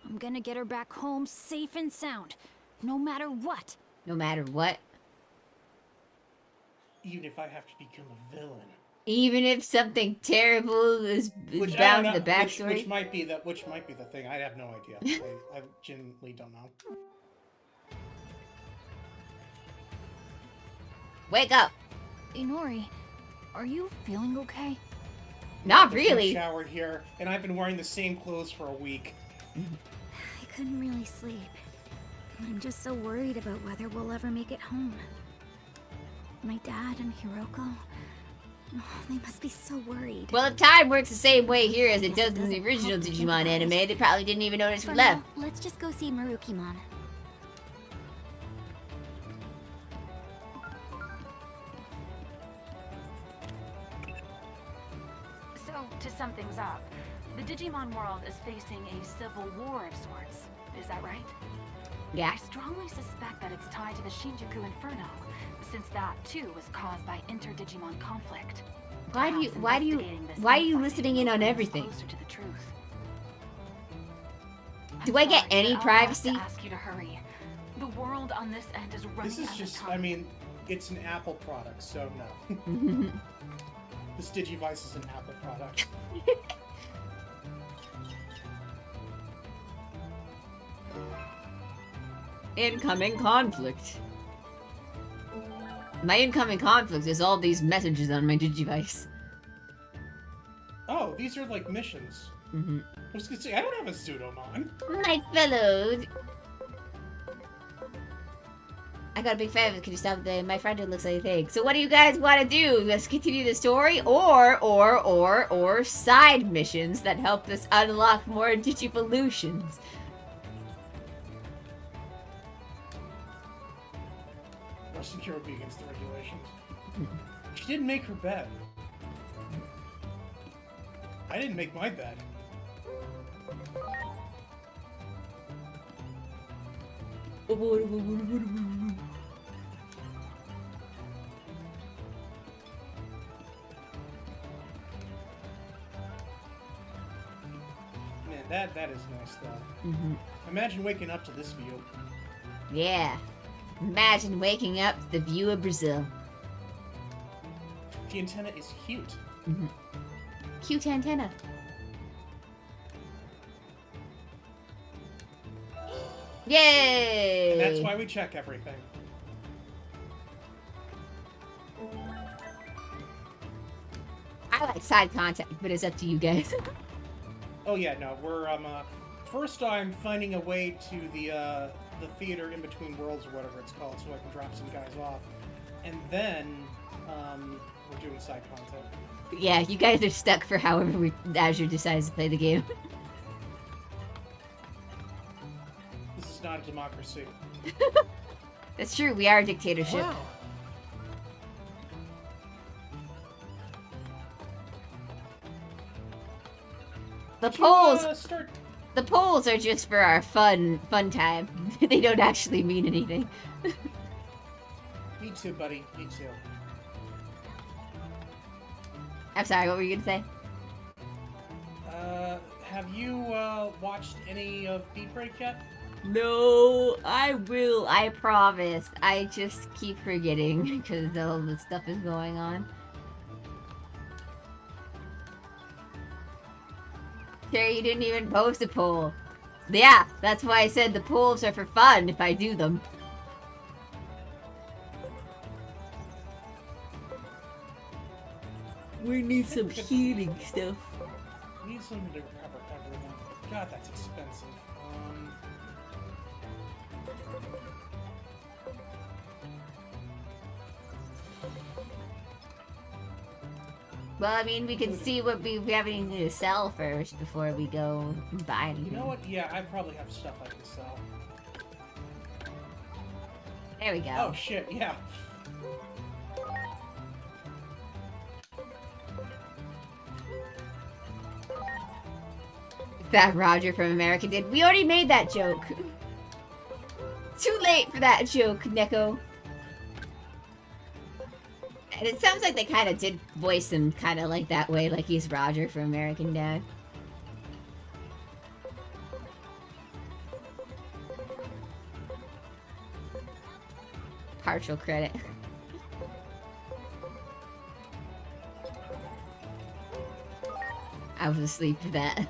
I'm gonna get her back home safe and sound, no matter what. No matter what. Even if I have to become a villain. Even if something terrible is Which I bound don't to know- the backstory. Which might be the thing. I have no idea. I genuinely don't know. Wake up! Inori, are you feeling okay? Not I really. showered here, and I've been wearing the same clothes for a week. I couldn't really sleep. I'm just so worried about whether we'll ever make it home. My dad and Hiroko, they must be so worried. Well, if time works the same way here as it Guess does it in the doesn't original help to think Digimon about it. anime, they probably didn't even notice we For left. now, let's just go see Marukimon. So, to sum things up, the Digimon world is facing a civil war of sorts. Is that right? Yeah. I strongly suspect that it's tied to the Shinjuku Inferno, since that too was caused by inter-Digimon conflict. Why Perhaps are you investigating this listening infighting in will on bring us everything? closer to the truth. Do I'm I get sorry, any but I'll have privacy? to ask you to hurry. The world on this end is running This is out just, of time. I mean, it's an Apple product, so no. This Digivice is an Apple product. Incoming conflict. My incoming conflict is all these messages on my Digivice. Oh, these are like missions. Mm-hmm. I was gonna say, I don't have a Pseudomon. My fellow. I got a big fan. Can you stop the? My friend looks like a thing. So what do you guys want to do? Let's continue the story, or side missions that help us unlock more Digivolutions. Russian Hero be against the regulations. She didn't make her bed. I didn't make my bed. Man, that is nice though. Mm-hmm. Imagine waking up to this view. Yeah. Imagine waking up to the view of Brazil. The antenna is cute. Mm-hmm. Cute antenna. Yay! And that's why we check everything. I like side content, but it's up to you guys. Oh yeah, no, we're first I'm finding a way to the theater in between worlds or whatever it's called, so I can drop some guys off, and then we're doing side content. Yeah, you guys are stuck for however Azure decides to play the game. This is not a democracy. That's true, we are a dictatorship. Wow. The Did you, polls, start. the polls are just for our fun time. They don't actually mean anything. Me too, buddy. Me too. I'm sorry, what were you gonna say? Have you watched any of Beat Break yet? No, I will, I promise. I just keep forgetting because all the stuff is going on. Sure, you didn't even post a poll. Yeah, that's why I said the polls are for fun if I do them. We need some healing stuff. We need something to recover everyone. God, that's expensive. Well, I mean, we can see what we have anything to sell first before we go and buy anything. You know what? Yeah, I probably have stuff I can sell. There we go. Oh shit, yeah. That Roger from America did. We already made that joke. Too late for that joke, Neko. And it sounds like they kind of did voice him kind of like that way, like he's Roger from American Dad. Partial credit. I was asleep for that.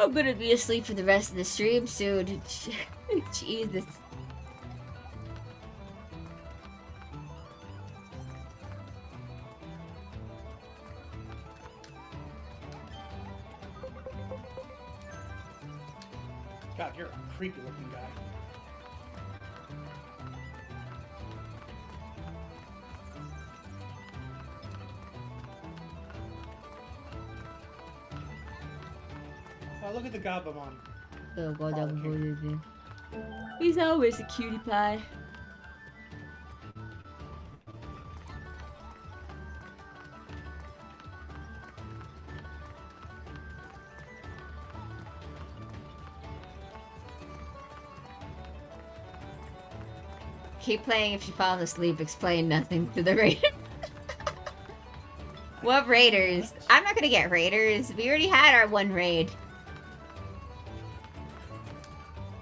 I'm gonna be asleep for the rest of the stream soon. Jesus. God, you're a creepy looking guy. Oh, look at the Gabumon. Oh god, Oh, I'm okay. bored. He's always a cutie pie. Keep playing if she falls asleep. Explain nothing to the raiders. What raiders? I'm not gonna get raiders. We already had our one raid.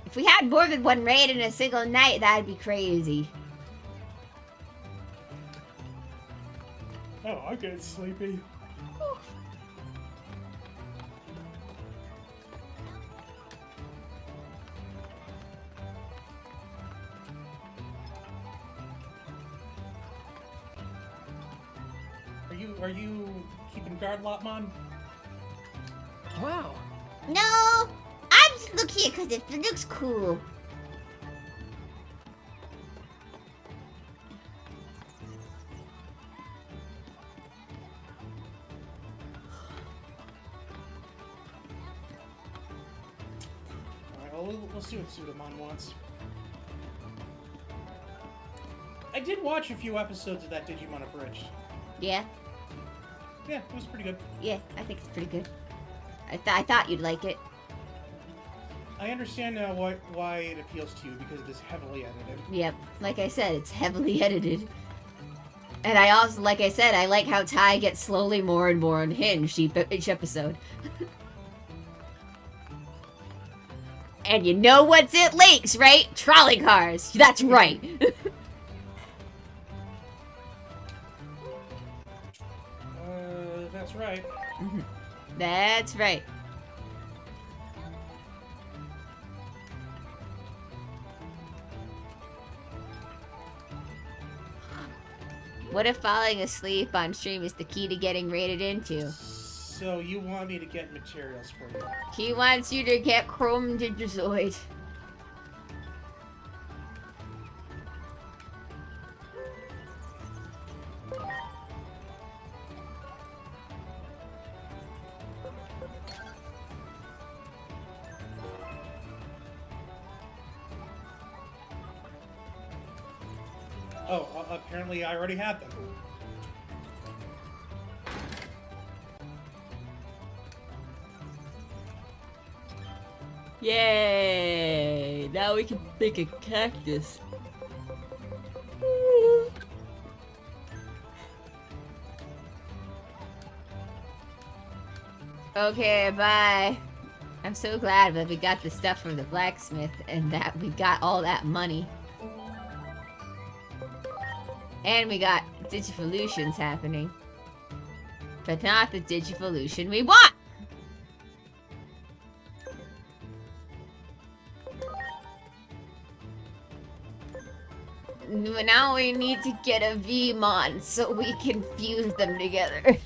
If we had more than one raid in a single night, that'd be crazy. Oh, I'm getting sleepy. Are you keeping guard, Lopmon? Wow. No! I'm just looking at it because it looks cool. Alright, well, we'll see what Sudamon wants. I did watch a few episodes of that Digimon Abridged. Yeah, Yeah, it was pretty good. yeah, I think it's pretty good. I thought you'd like it. I understand now why it appeals to you, because it is heavily edited. Yep, like I said, it's heavily edited. And I also, like I said, I like how Ty gets slowly more and more unhinged each episode. And you know what's at lakes, right? Trolley cars. That's right. That's right. That's right. What if falling asleep on stream is the key to getting raided into? So you want me to get materials for you? He wants you to get Chrome Digizoid. Oh, apparently I already had them. Yay! Now we can make a cactus. Okay, bye. I'm so glad that we got the stuff from the blacksmith and that we got all that money. And we got Digivolutions happening. But not the Digivolution we want! Now we need to get a Vmon so we can fuse them together. I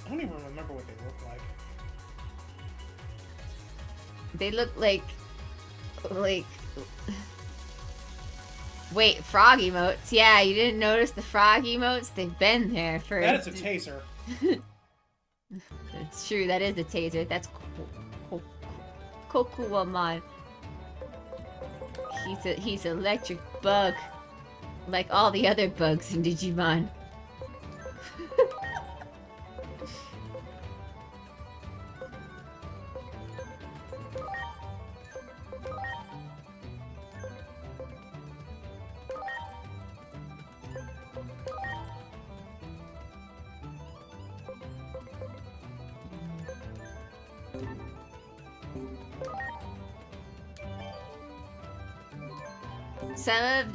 don't even remember what they look like. They look like... Wait, frog emotes? Yeah, you didn't notice the frog emotes? They've been there for... That is a taser. It's true, that is a taser. That's Kokuwamon. He's an electric bug. Like all the other bugs in Digimon.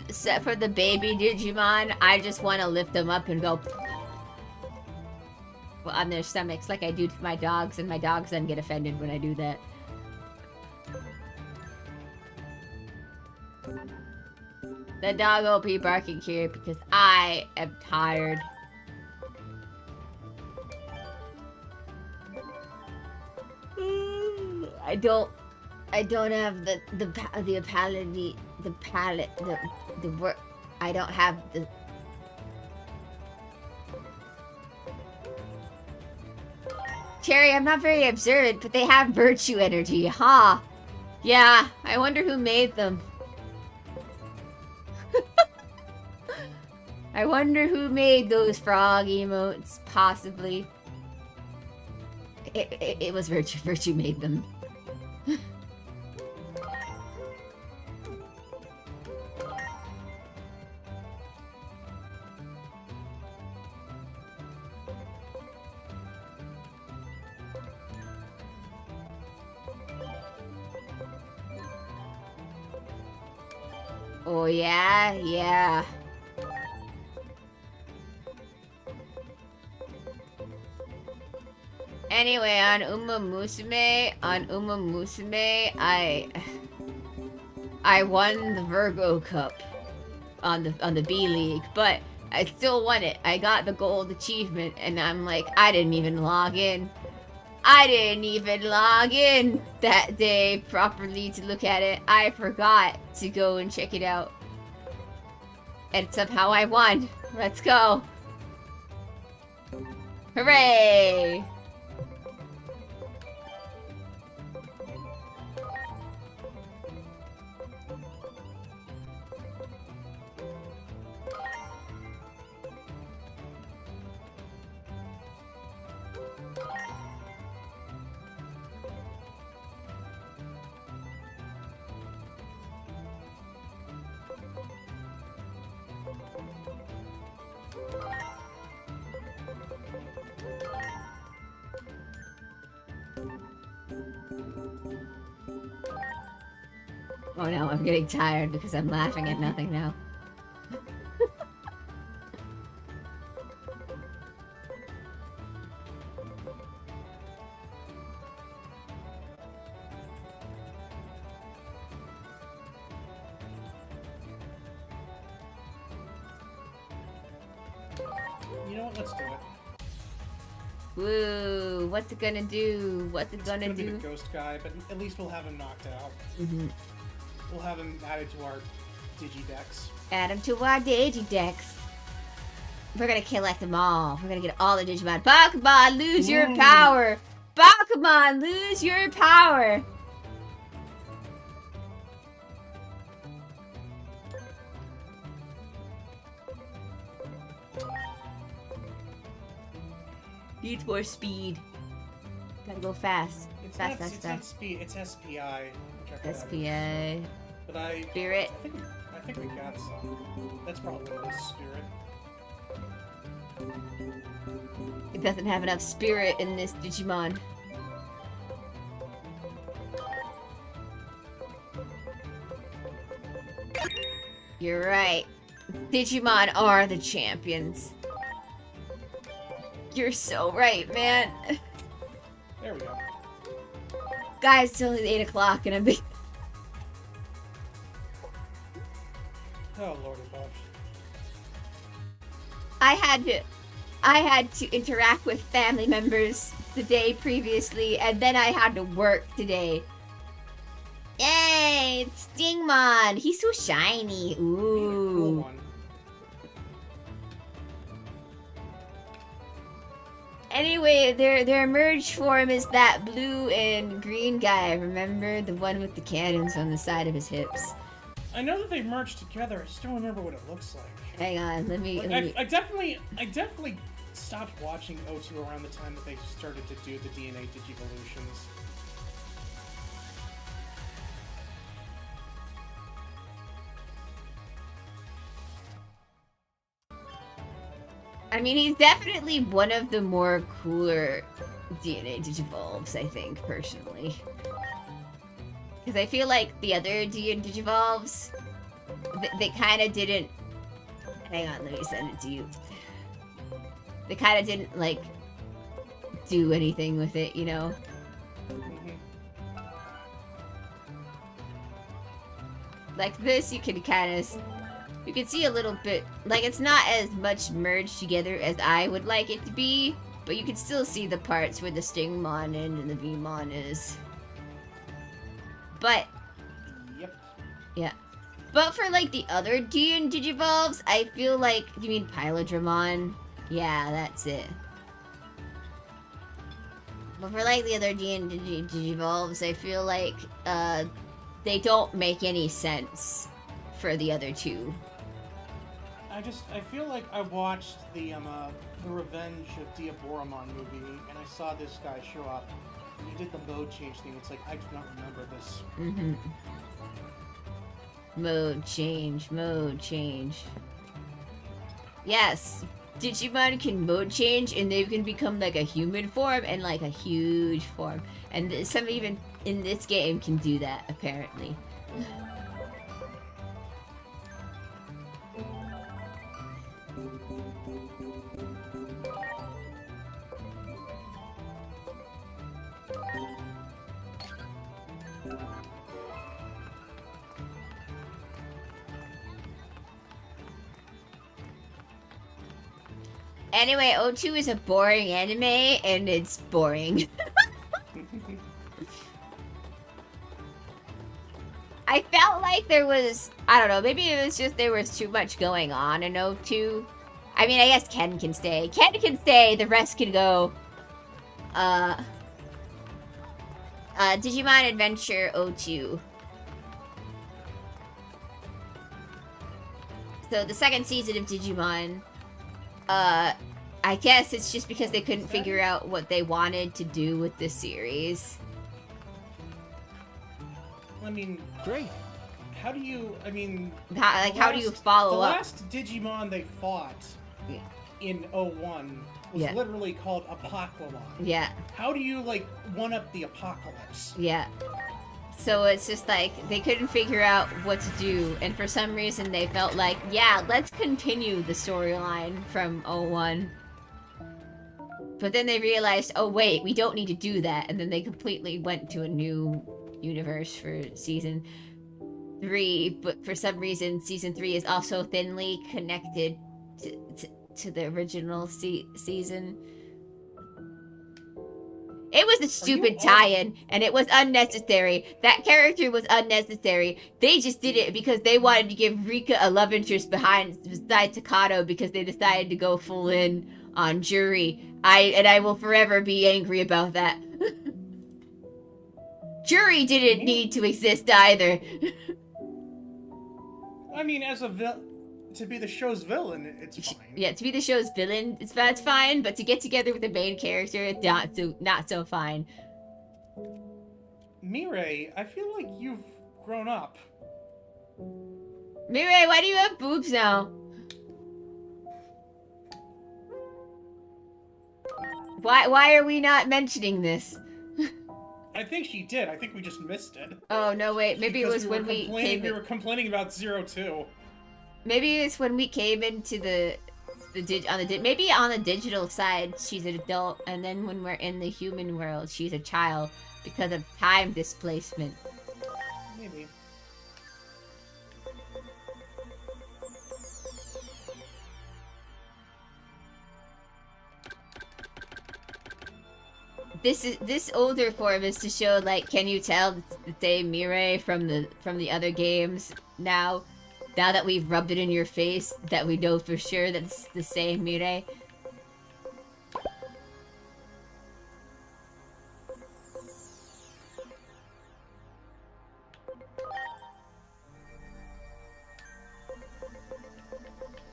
Except for the baby Digimon, I just want to lift them up and go on their stomachs like I do to my dogs, and my dogs then get offended when I do that. The dog will be barking here because I am tired. I don't have the palette, the work. I don't have the. Cherry, I'm not very observant, but they have virtue energy, huh? Yeah, I wonder who made them. I wonder who made those frog emotes, possibly. It was Virtue. Virtue made them. Oh yeah? Yeah. Anyway, on Uma Musume, I won the Virgo Cup on the B League, but I still won it. I got the gold achievement, and I'm like, I didn't even log in. I didn't even log in that day properly to look at it. I forgot to go and check it out. And somehow I won. Let's go. Hooray! Oh no, I'm getting tired because I'm laughing at nothing now. You know what? Let's do it. Woo, what's it gonna do? What's it It's gonna gonna be do? the ghost guy, but at least we'll have him knocked out. Mm-hmm. We'll have him added to our Digidex. Add them to our Digidex. We're gonna collect them all. We're gonna get all the Digimon. Pokemon, lose your Ooh. power! Pokemon, lose your power! Need more speed. Gotta go fast. It's Fast, not, fast, it's not fast. speed. It's SPI. whichever that is. SPA. But I Spirit. I think we got some. That's probably what it is. Spirit. It doesn't have enough spirit in this Digimon. You're right. Digimon are the champions. You're so right, man. There we go. Guys, it's only 8 o'clock and I'm being... Oh lord above. I had to interact with family members the day previously, and then I had to work today. Yay! It's Stingmon! He's so shiny. Cool Ooh. one. Anyway, their merge form is that blue and green guy. Remember? The one with the cannons on the side of his hips. I know that they merged together. I just don't remember what it looks like. Hang on, let me... Like, I definitely stopped watching O2 around the time that they started to do the DNA Digivolutions. I mean, he's definitely one of the more cooler DNA Digivolves, I think, personally. Because I feel like the other DNA Digivolves, they kind of didn't... Hang on, let me send it to you. They kind of didn't, like, do anything with it, you know? Like this, you can kind of... You can see a little bit... Like, it's not as much merged together as I would like it to be, but you can still see the parts where the Stingmon and the Vmon is. But... Yep. Yeah. But for, like, the other Digivolves, I feel like... You mean Pylodramon? Yeah, that's it. But for like the other Digivolves, I feel like they don't make any sense for the other two. I feel like I watched the Revenge of Diaboromon movie, and I saw this guy show up, and he did the mode change thing. It's like, I do not remember this. Mm-hmm. Mode change. Yes, Digimon can mode change, and they can become like a human form and like a huge form. And some even in this game can do that, apparently. Anyway, O2 is a boring anime, and it's boring. I felt like there was, I don't know, maybe it was just there was too much going on in O2. I mean, I guess Ken can stay. Ken can stay, the rest can go. Digimon Adventure O2. So the second season of Digimon, I guess it's just because they couldn't figure out what they wanted to do with the series. I mean, Great. how do you, I mean... How do you follow the up? The last Digimon they fought in 01 was literally called Apocalypse. Yeah. How do you, like, one-up the apocalypse? Yeah. So it's just like, they couldn't figure out what to do, and for some reason they felt like, yeah, let's continue the storyline from 01. But then they realized, oh wait, we don't need to do that, and then they completely went to a new universe for season 3, but for some reason season 3 is also thinly connected to the original season. It was a stupid tie-in, and it was unnecessary. That character was unnecessary. They just did it because they wanted to give Rika a love interest besides Takato, because they decided to go full in on Juri. I will forever be angry about that. Juri didn't need to exist either. I mean, as a to be the show's villain, it's fine. Yeah, to be the show's villain, it's fine, but to get together with the main character, it's not so fine. Mirai, I feel like you've grown up. Mirai, why do you have boobs now? Why are we not mentioning this? I think she did. I think we just missed it. Oh no, wait. Maybe it was when we came. We were complaining about 02. Maybe it's when we came into maybe on the digital side she's an adult, and then when we're in the human world she's a child because of time displacement. Maybe. This older form is to show, like, can you tell the same Mirai from the other games now? Now that we've rubbed it in your face, that we know for sure that it's the same Mirai.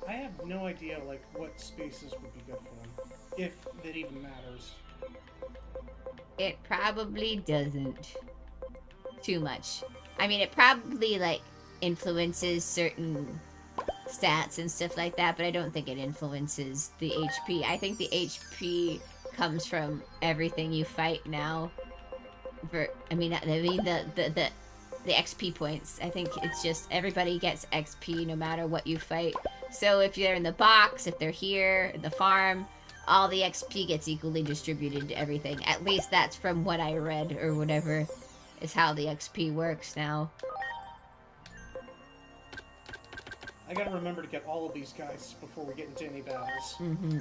I have no idea, like, what spaces would be good for them. If that even matters. It probably doesn't. Too much. I mean, it probably, like, influences certain stats and stuff like that, but I don't think it influences the HP. I think the HP comes from everything you fight now. The XP points. I think it's just everybody gets XP no matter what you fight. So if you're in the box, if they're here, in the farm, all the XP gets equally distributed to everything. At least that's from what I read or whatever is how the XP works now. I gotta remember to get all of these guys before we get into any battles. Mm-hmm.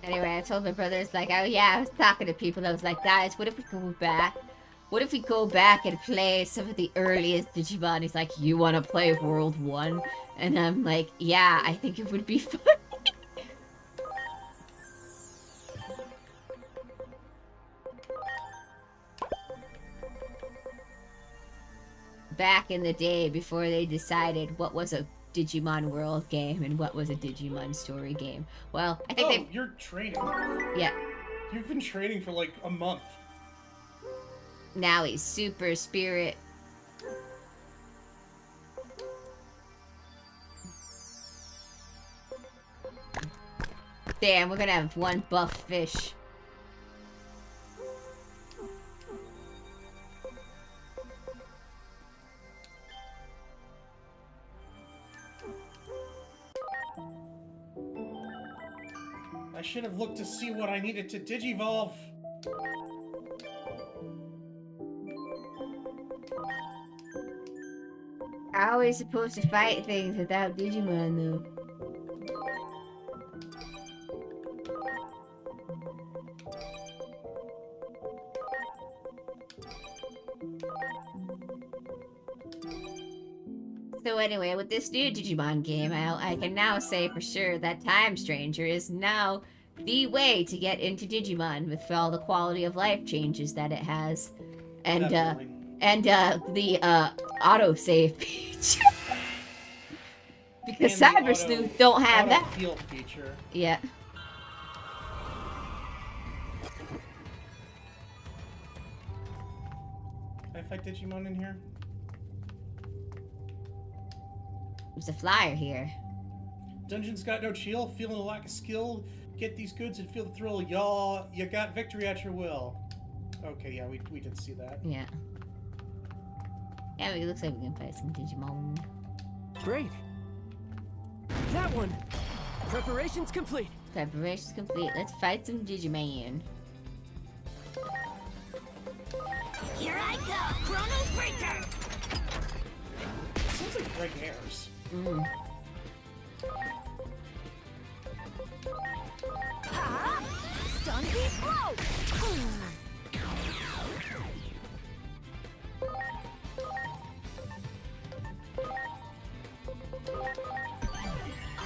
Anyway, I told my brothers, like, oh yeah, I was talking to people. I was like, guys, what if we go back? What if we go back and play some of the earliest Digimon? He's like, you want to play World 1? And I'm like, yeah, I think it would be fun. Back in the day, before they decided what was a Digimon World game and what was a Digimon story game. Well, I think they... you're training. Yeah. You've been training for like a month. Now he's Super Spirit. Damn, we're gonna have one buff fish. I should have looked to see what I needed to Digivolve. How are we supposed to fight things without Digimon, though? So anyway, with this new Digimon game out, I can now say for sure that Time Stranger is now the way to get into Digimon with all the quality of life changes that it has. And, Definitely. the autosave feature. Because And the Cyber Sleuth don't have that. Heal feature. Yeah. Can I fight Digimon in here? There's a flyer here. Dungeon's got no chill, feeling a lack of skill. Get these goods and feel the thrill. Y'all, you got victory at your will. Okay, yeah, we did see that. Yeah. Yeah, it looks like we can fight some Digimon. Great. That one. Preparations complete. Preparations complete. Let's fight some Digimon. Here I go, Chrono Breaker! Sounds like Greg Ayers. Mm. Ha! Stun Beat Blow!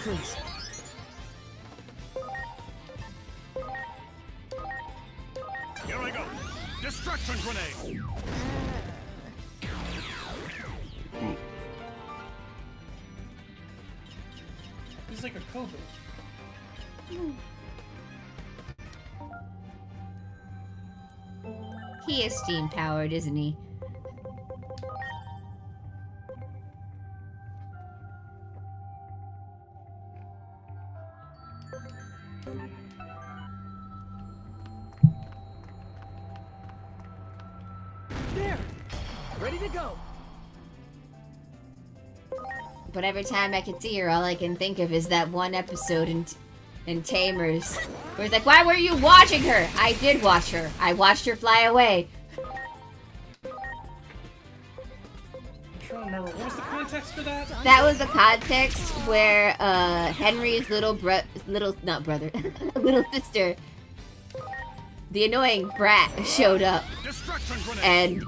Please. Here I go. Destruction grenade. He's like a Cobra. He is steam powered, isn't he? There. Ready to go. But every time I can see her, all I can think of is that one episode in Tamers, where it's like, why were you watching her? I did watch her. I watched her fly away. I'm trying to remember. What was the context for that? That was the context where Henry's little sister, the annoying brat, showed up, Destruction grenade. and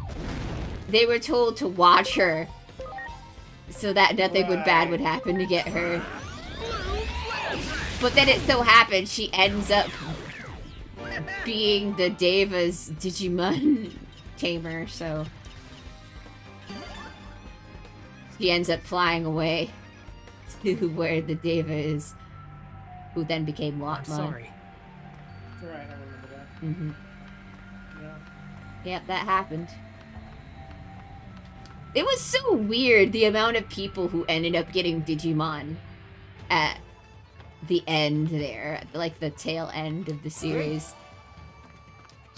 they were told to watch her so that nothing bad would happen to get her. But then it so happens she ends up being the Deva's Digimon tamer, so she ends up flying away to where the Deva is, who then became I'm Lotmon. sorry. Right, I remember that. Mm-hmm. Yeah. Yep, that happened. It was so weird, the amount of people who ended up getting Digimon at the end there, like the tail end of the series.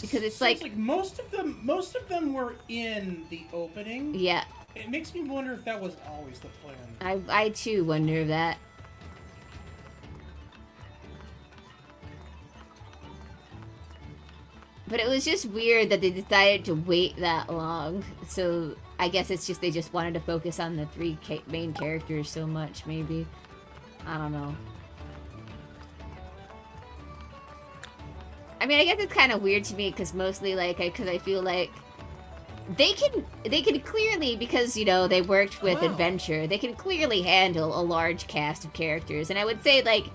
Because it's Sounds like, most of them were in the opening. yeah, It makes me wonder if that was always the plan. I too wonder that. But it was just weird that they decided to wait that long. So I guess it's just they just wanted to focus on the three main characters so much, maybe. I don't know. I mean, I guess it's kind of weird to me because mostly, like, because I feel like they can clearly, because, you know, they worked with Adventure, they can clearly handle a large cast of characters. And I would say, like,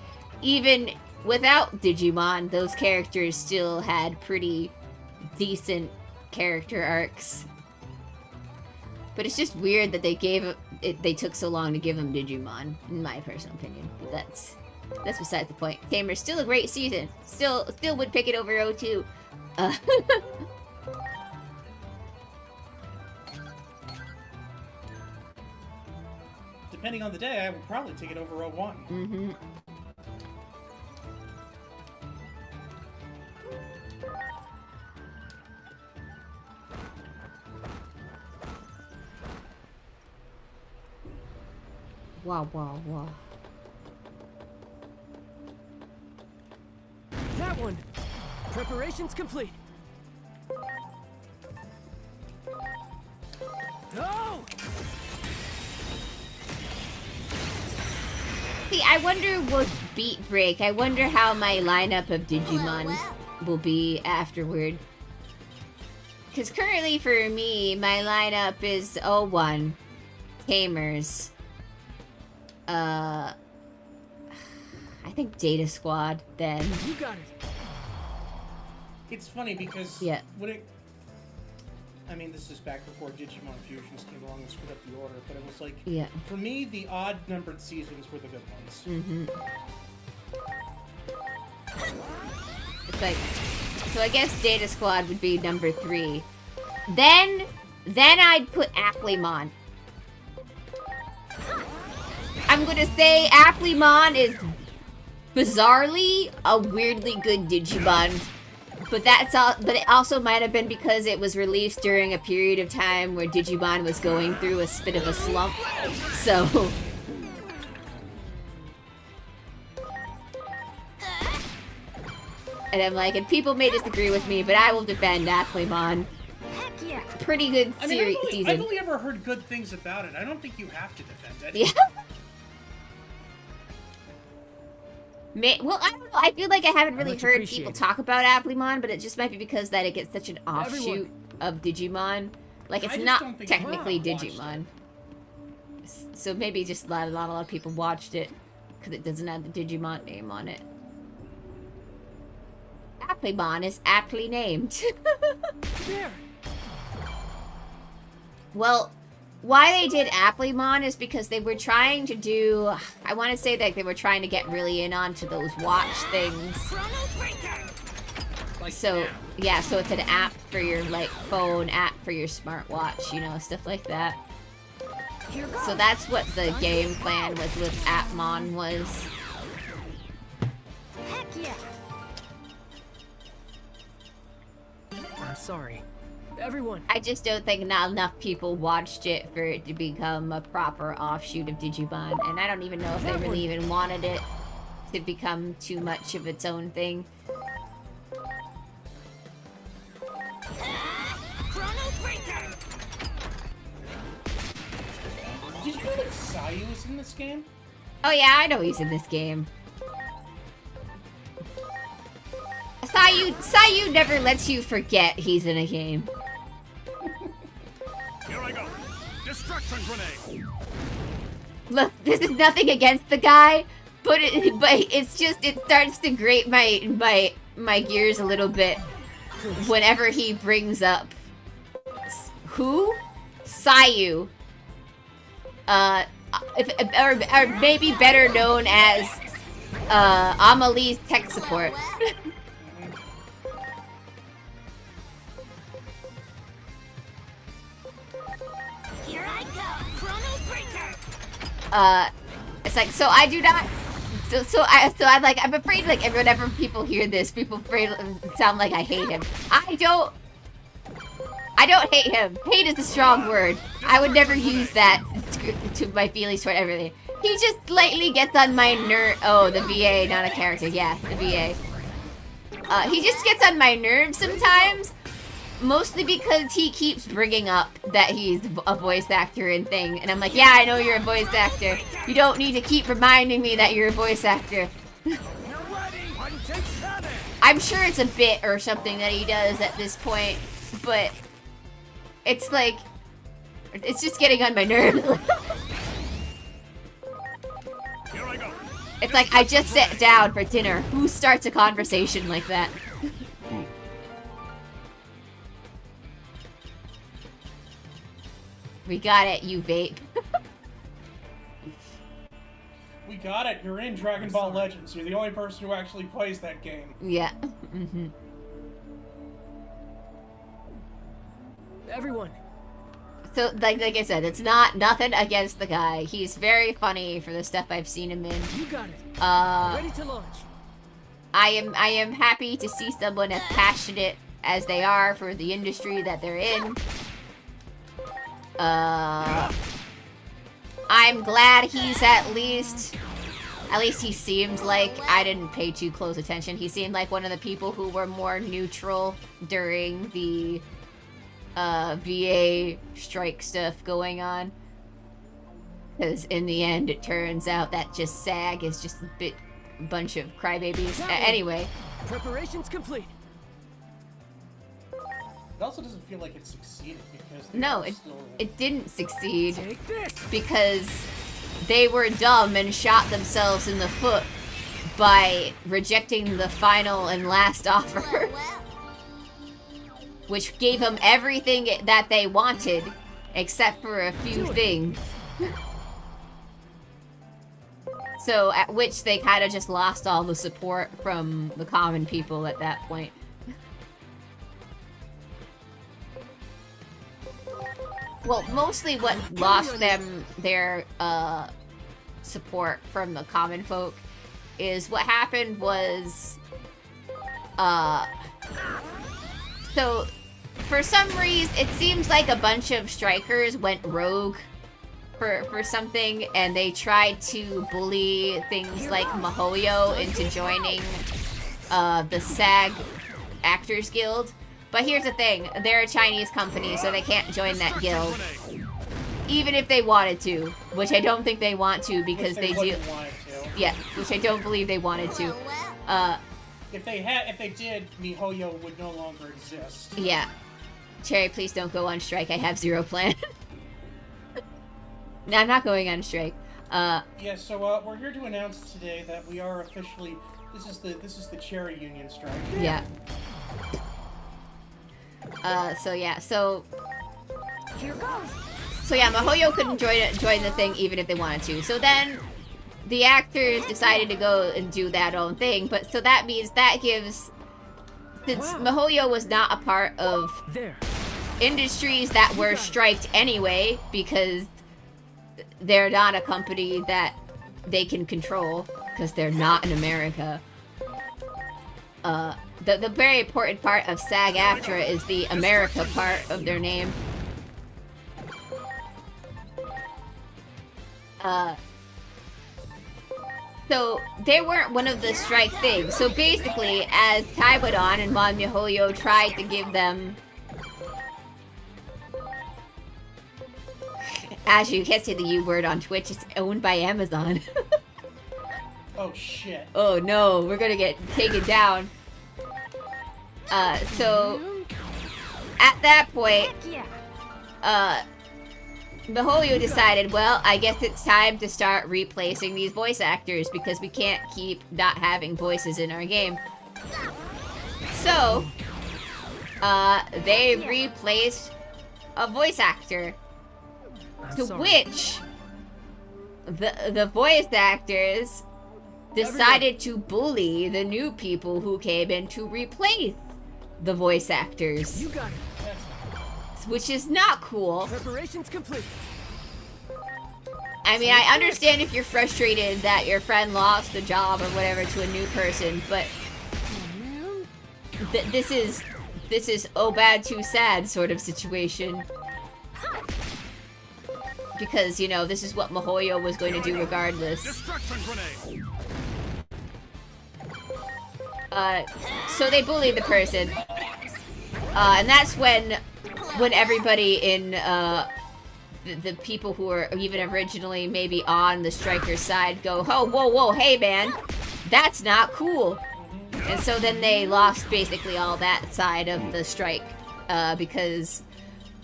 even without Digimon, those characters still had pretty decent character arcs. But it's just weird that they took so long to give them Digimon, in my personal opinion. But that's besides the point. Tamer's still a great season. Still would pick it over O2. Depending on the day, I would probably take it over O1. Mm-hmm. Wow, wow, wow. That one! Preparations complete. No! See, I wonder what beat break. I wonder how my lineup of Digimon will be afterward. Because currently for me, my lineup is O1, Tamers, I think Data Squad, then. You got it. It's funny because Yeah. I mean, this is back before Digimon Fusions came along and screwed up the order, but it was like, Yeah. for me, the odd-numbered seasons were the good ones. Mm-hmm. It's like, so I guess Data Squad would be number 3. Then I'd put Applemon. I'm gonna say Applemon is bizarrely a weirdly good Digimon. But that's all. But it also might have been because it was released during a period of time where Digimon was going through a bit of a slump. So. And I'm like, and people may disagree with me, but I will defend Applemon. Heck yeah. Pretty good I mean, season. I've only ever heard good things about it. I don't think you have to defend it. Yeah. Well, I don't know. I feel like I haven't really much heard appreciated. people talk about Applemon, but it just might be because that it gets such an offshoot Everyone. of Digimon. Like, it's I just not don't think technically anyone watched Digimon. So maybe just a lot of people watched it because it doesn't have the Digimon name on it. Applemon is aptly named. There! Well, why they did Applemon is because they were trying to do... I want to say that they were trying to get really in onto those watch things. So, yeah, so it's an app for your, like, phone, app for your smartwatch, you know, stuff like that. So that's what the game plan was with Appmon was. Heck yeah. I'm sorry. Everyone! I just don't think not enough people watched it for it to become a proper offshoot of Digimon, and I don't even know if they really even wanted it to become too much of its own thing. Did you know that Sayu is in this game? Oh yeah, I know he's in this game. Sayu never lets you forget he's in a game. Here I go. Destruction grenade. Look, this is nothing against the guy, but it's just it starts to grate my gears a little bit whenever he brings up who? Sayu. Or maybe better known as Amelie's tech support. Here I go. Chrono Breaker. It's like, so I do not. I'm like, I'm afraid, like, whenever people hear this, people afraid sound like I hate him. I don't hate him. Hate is a strong word. I would never use that to my feelings toward everything. He just slightly gets on my nerve. Oh, the VA, not a character. Yeah, the VA. He just gets on my nerves sometimes. Mostly because he keeps bringing up that he's a voice actor and thing. And I'm like, yeah, I know you're a voice actor. You don't need to keep reminding me that you're a voice actor. You're ready! One takes I'm sure it's a bit or something that he does at this point, but it's like, it's just getting on my nerves. Here I go. It's like, I just sat down for dinner. Who starts a conversation like that? We got it, you vape. We got it. You're in Dragon Ball Legends. You're the only person who actually plays that game. Yeah. Mm-hmm. Everyone, So, like I said, it's nothing against the guy. He's very funny for the stuff I've seen him in. you got it. Ready to launch. I am happy to see someone as passionate as they are for the industry that they're in. I'm glad he's at least he seemed like, I didn't pay too close attention, he seemed like one of the people who were more neutral during the VA strike stuff going on. Because in the end, it turns out that just SAG is just a bunch of crybabies. Anyway. Preparations complete. It also doesn't feel like it succeeded because No, it it didn't succeed Take this. because they were dumb and shot themselves in the foot by rejecting the final and last offer. Which gave them everything that they wanted, except for a few things. So, at which they kind of just lost all the support from the common people at that point. Well, mostly what lost them their support from the common folk is what happened was so for some reason it seems like a bunch of strikers went rogue for something, and they tried to bully things like MiHoYo into joining the SAG Actors Guild. But here's the thing, they're a Chinese company, so they can't join that guild. Even if they wanted to, which I don't think they want to because they do. Yeah, which I don't believe they wanted to. If they did, MiHoYo would no longer exist. Yeah. Cherry, please don't go on strike. I have zero plan. No, I'm not going on strike. Yeah, so we're here to announce today that we are officially this is the Cherry Union strike. Yeah. So yeah, so Here goes. MiHoYo couldn't join the thing even if they wanted to. So then the actors decided to go and do that own thing, but so that means that gives, since MiHoYo was not a part of There. industries that were striked anyway, because they're not a company that they can control, because they're not in America. The very important part of SAG-AFTRA is the America part of their name. So they weren't one of the strike things. So basically, as time went on and while MiHoYo tried to give them, as you can't say the U word on Twitch, it's owned by Amazon. Oh shit. Oh no, we're gonna get taken down. So at that point, Heck yeah. MiHoYo decided, well, I guess it's time to start replacing these voice actors because we can't keep not having voices in our game. So, they replaced a voice actor, to which the voice actors decided to bully the new people who came in to replace the voice actors, You got it. which is not cool. Preparations complete. I mean, I understand if you're frustrated that your friend lost the job or whatever to a new person, but this is oh bad too sad sort of situation. Because, you know, this is what MiHoYo was going to do regardless. Destruction grenade. So they bullied the person. And that's when everybody in, the people who were even originally maybe on the striker side go, oh, whoa, hey man, that's not cool. And so then they lost basically all that side of the strike, because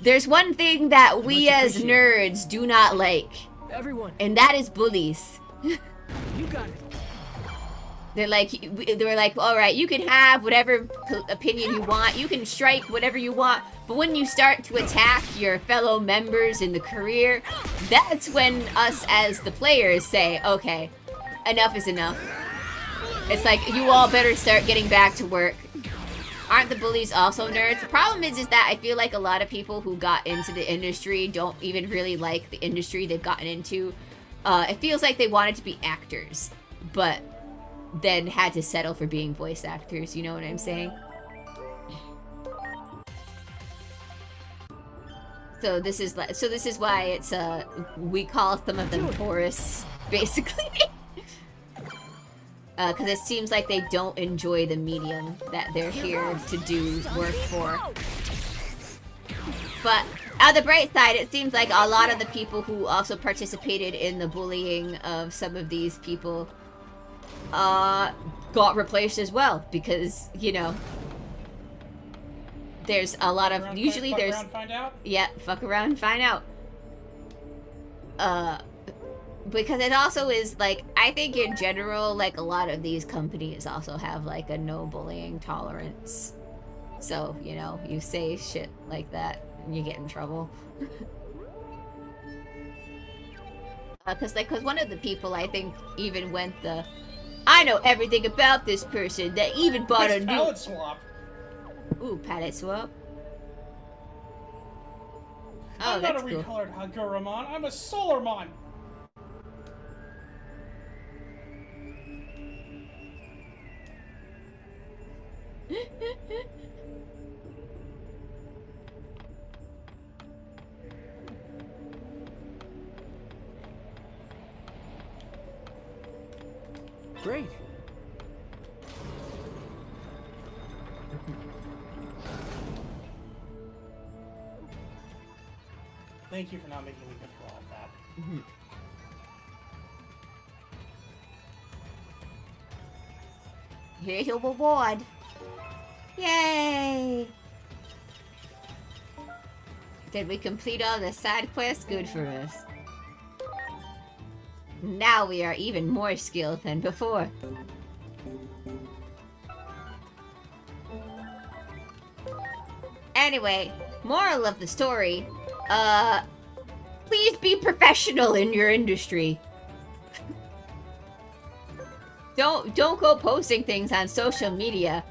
there's one thing that we as nerds do not like, Everyone, and that is bullies. you got it. They're like, all right, you can have whatever opinion you want, you can strike whatever you want, but when you start to attack your fellow members in the career, that's when us as the players say, okay, enough is enough. It's like, you all better start getting back to work. Aren't the bullies also nerds? The problem is that I feel like a lot of people who got into the industry don't even really like the industry they've gotten into. It feels like they wanted to be actors, but then had to settle for being voice actors, you know what I'm saying? So this is why it's we call some of them tourists, basically. Because it seems like they don't enjoy the medium that they're here to do work for. But on the bright side, it seems like a lot of the people who also participated in the bullying of some of these people got replaced as well, because, you know, there's a lot of, usually there's, fuck around, find out? Yeah, fuck around, find out. Because it also is, like, I think in general, like, a lot of these companies also have, like, a no bullying tolerance. So, you know, you say shit like that and you get in trouble. Because one of the people, I think, even went the, I know everything about this person, that even bought a new... palette swap. Ooh, palette swap. Oh, I'm that's not a cool. recolored Haguramon, I'm a Solarmon! Great. Thank you for not making me go through all of that. Here's your reward. Yay! Did we complete all the side quests? Good for us. Now we are even more skilled than before. Anyway, moral of the story, please be professional in your industry. Don't go posting things on social media.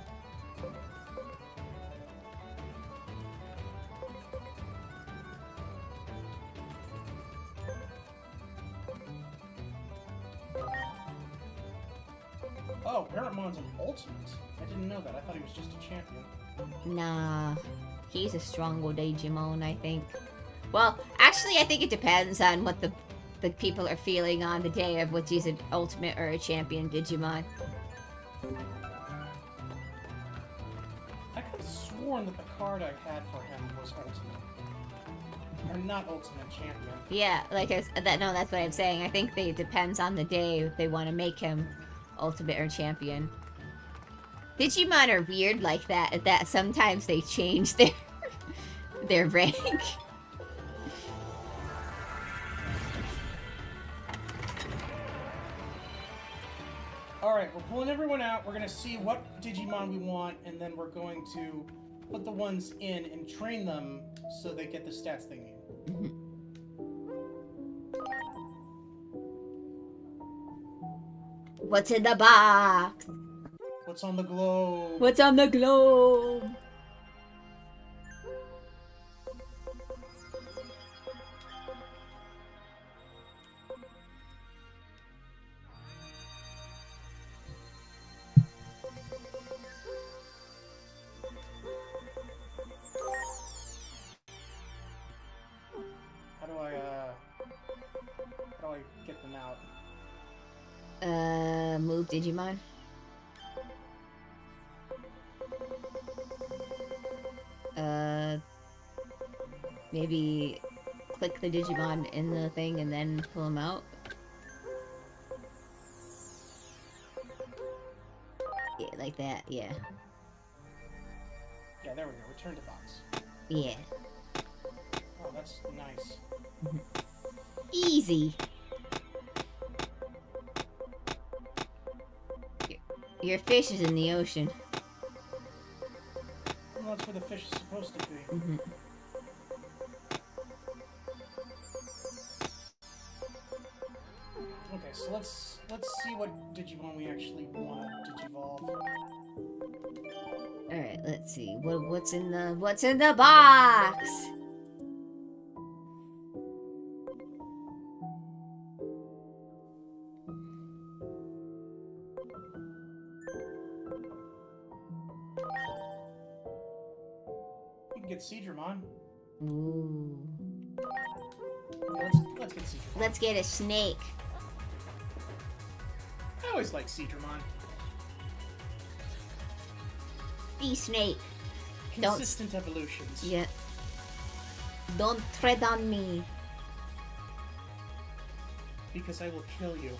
Oh, Paramon's an ultimate. I didn't know that. I thought he was just a champion. Nah, he's a stronger Digimon, I think. Well, actually, I think it depends on what the people are feeling on the day of which he's an ultimate or a champion Digimon. I could have sworn that the card I had for him was ultimate. Or not ultimate, champion. Yeah, like no, that's what I'm saying. I think it depends on the day if they want to make him ultimate or champion. Digimon are weird like that. That sometimes they change their rank. Alright, we're pulling everyone out. We're going to see what Digimon we want, and then we're going to put the ones in and train them so they get the stats they need. What's in the box? What's on the globe? What's on the globe? How do I get them out? Move Digimon. Maybe click the Digimon in the thing and then pull them out. Yeah, like that, yeah. Yeah, there we go. Return to box. Yeah. Oh, that's nice. Easy. Your fish is in the ocean. Well, that's where the fish is supposed to be. Mm-hmm. Okay, so let's see what Digimon we actually want to digivolve. All right, let's see. What's in the box? You can get Seedramon. Ooh. Yeah, let's get Seedramon. Let's get a snake. I always like Seedramon. Sea snake. Consistent evolutions. Yeah. Don't tread on me. Because I will kill you.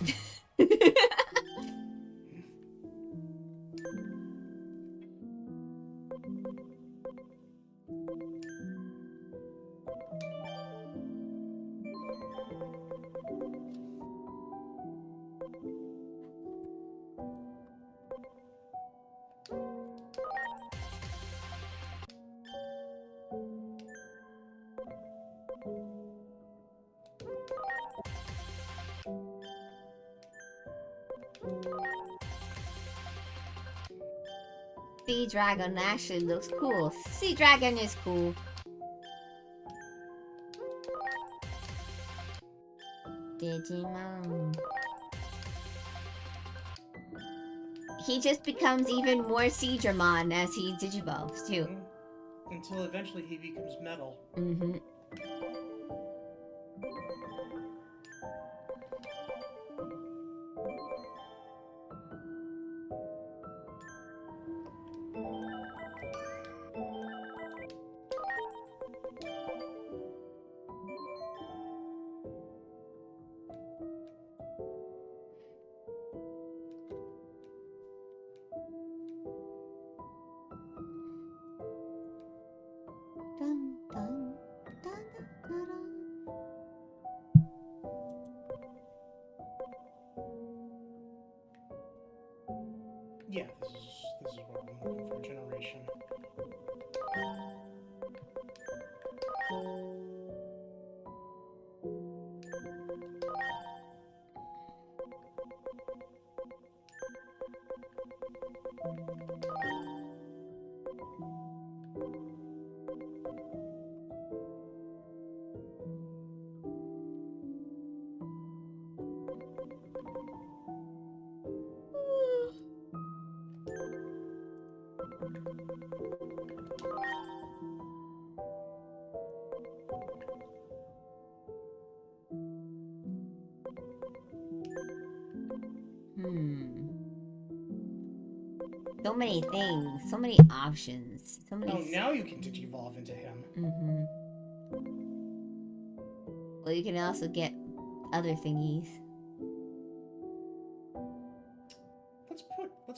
Sea dragon actually looks cool. Sea dragon is cool. Digimon. He just becomes even more Seedramon as he digivolves too. Until eventually he becomes metal. Mm-hmm. Dun, dun, dun, dun, dun, dun. Yeah, this is what I'm looking for, generation. So many things, so many options, so many. Oh, now you can digivolve into him. Mm-hmm. Well, you can also get other thingies. Let's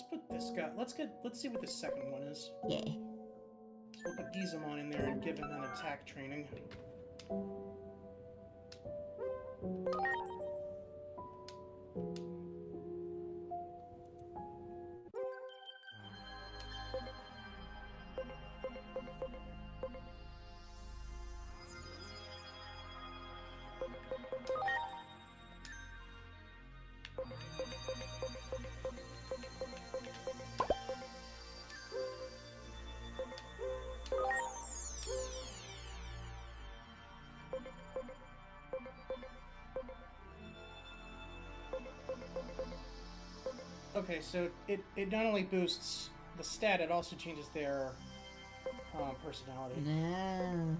put this guy. Let's see what the second one is. Yeah. So we'll put Digimon in there and give him an attack training. Okay, so it not only boosts the stat, it also changes their personality. No.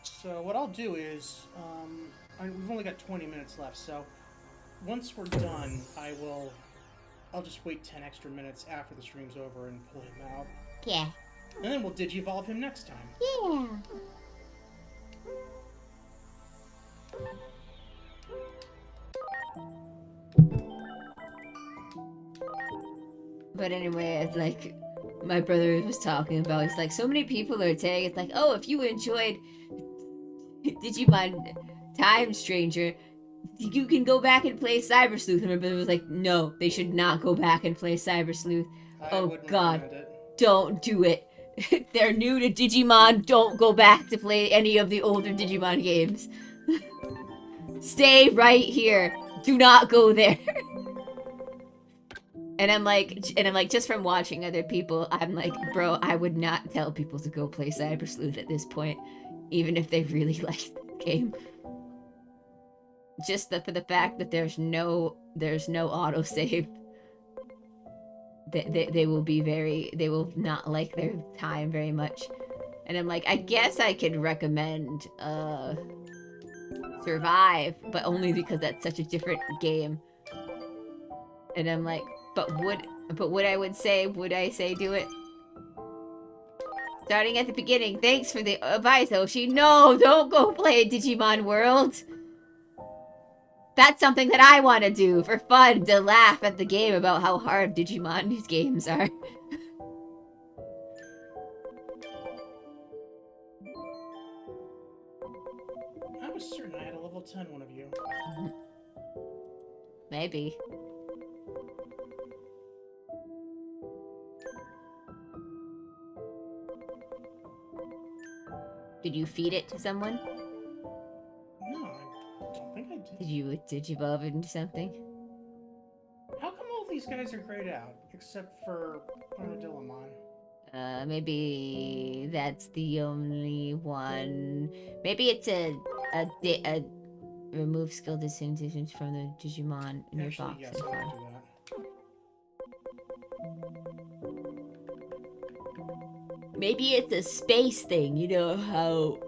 So what I'll do is, we've only got 20 minutes left, so once we're done, I'll just wait 10 extra minutes after the stream's over and pull him out. Yeah. And then we'll digivolve him next time. Yeah. But anyway, it's like my brother was talking about. It's like so many people are saying it's like, oh, if you enjoyed Digimon Time Stranger, you can go back and play Cyber Sleuth. And my brother was like, no, they should not go back and play Cyber Sleuth. I Oh wouldn't God, recommend it. don't do it. They're new to Digimon. Don't go back to play any of the older Digimon games. Stay right here. Do not go there. And I'm like, just from watching other people, I'm like, bro, I would not tell people to go play Cyber Sleuth at this point, even if they really like the game. Just for the fact that there's no autosave. They will not like their time very much. And I'm like, I guess I could recommend Survive, but only because that's such a different game. And I'm like, would I say do it? Starting at the beginning. Thanks for the advice, Oshi. No, don't go play Digimon World. That's something that I want to do for fun, to laugh at the game about how hard Digimon these games are. I was certain I had a level 10 one of you. Maybe. Did you feed it to someone? No, I don't think I did. Did you evolve it into something? How come all these guys are grayed out, except for Armadillomon? Maybe that's the only one. Maybe it's a remove skill disadvantage from the Digimon in your Actually, box. yes, and I file. will do that. Maybe it's a space thing, you know how...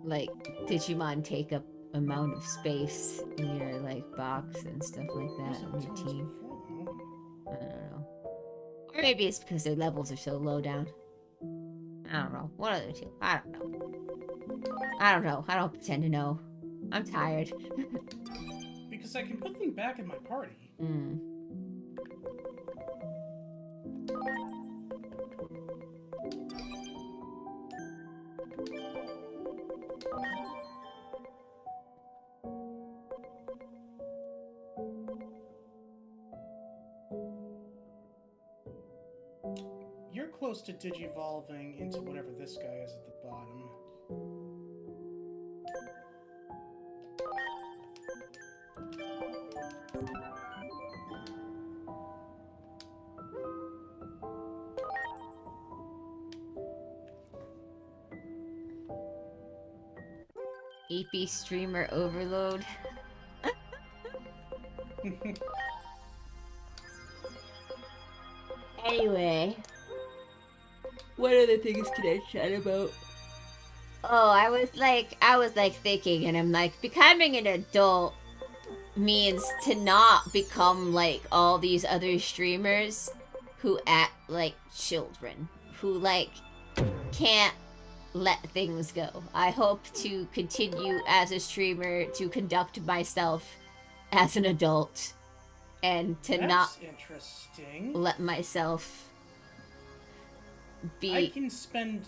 like, Digimon take up amount of space in your, like, box and stuff like that in your team. I don't know. Or maybe it's because their levels are so low down. I don't know. One of the two. I don't know. I don't know. I don't pretend to know. I'm tired. Because I can put them back in my party. Mm. You're close to digivolving into whatever this guy is at the bottom. EP streamer overload. Anyway, what other things can I chat about? Oh, I was like thinking, and I'm like, becoming an adult means to not become like all these other streamers who act like children, who like can't let things go. I hope to continue as a streamer to conduct myself as an adult and to That's not interesting. let myself be... I can spend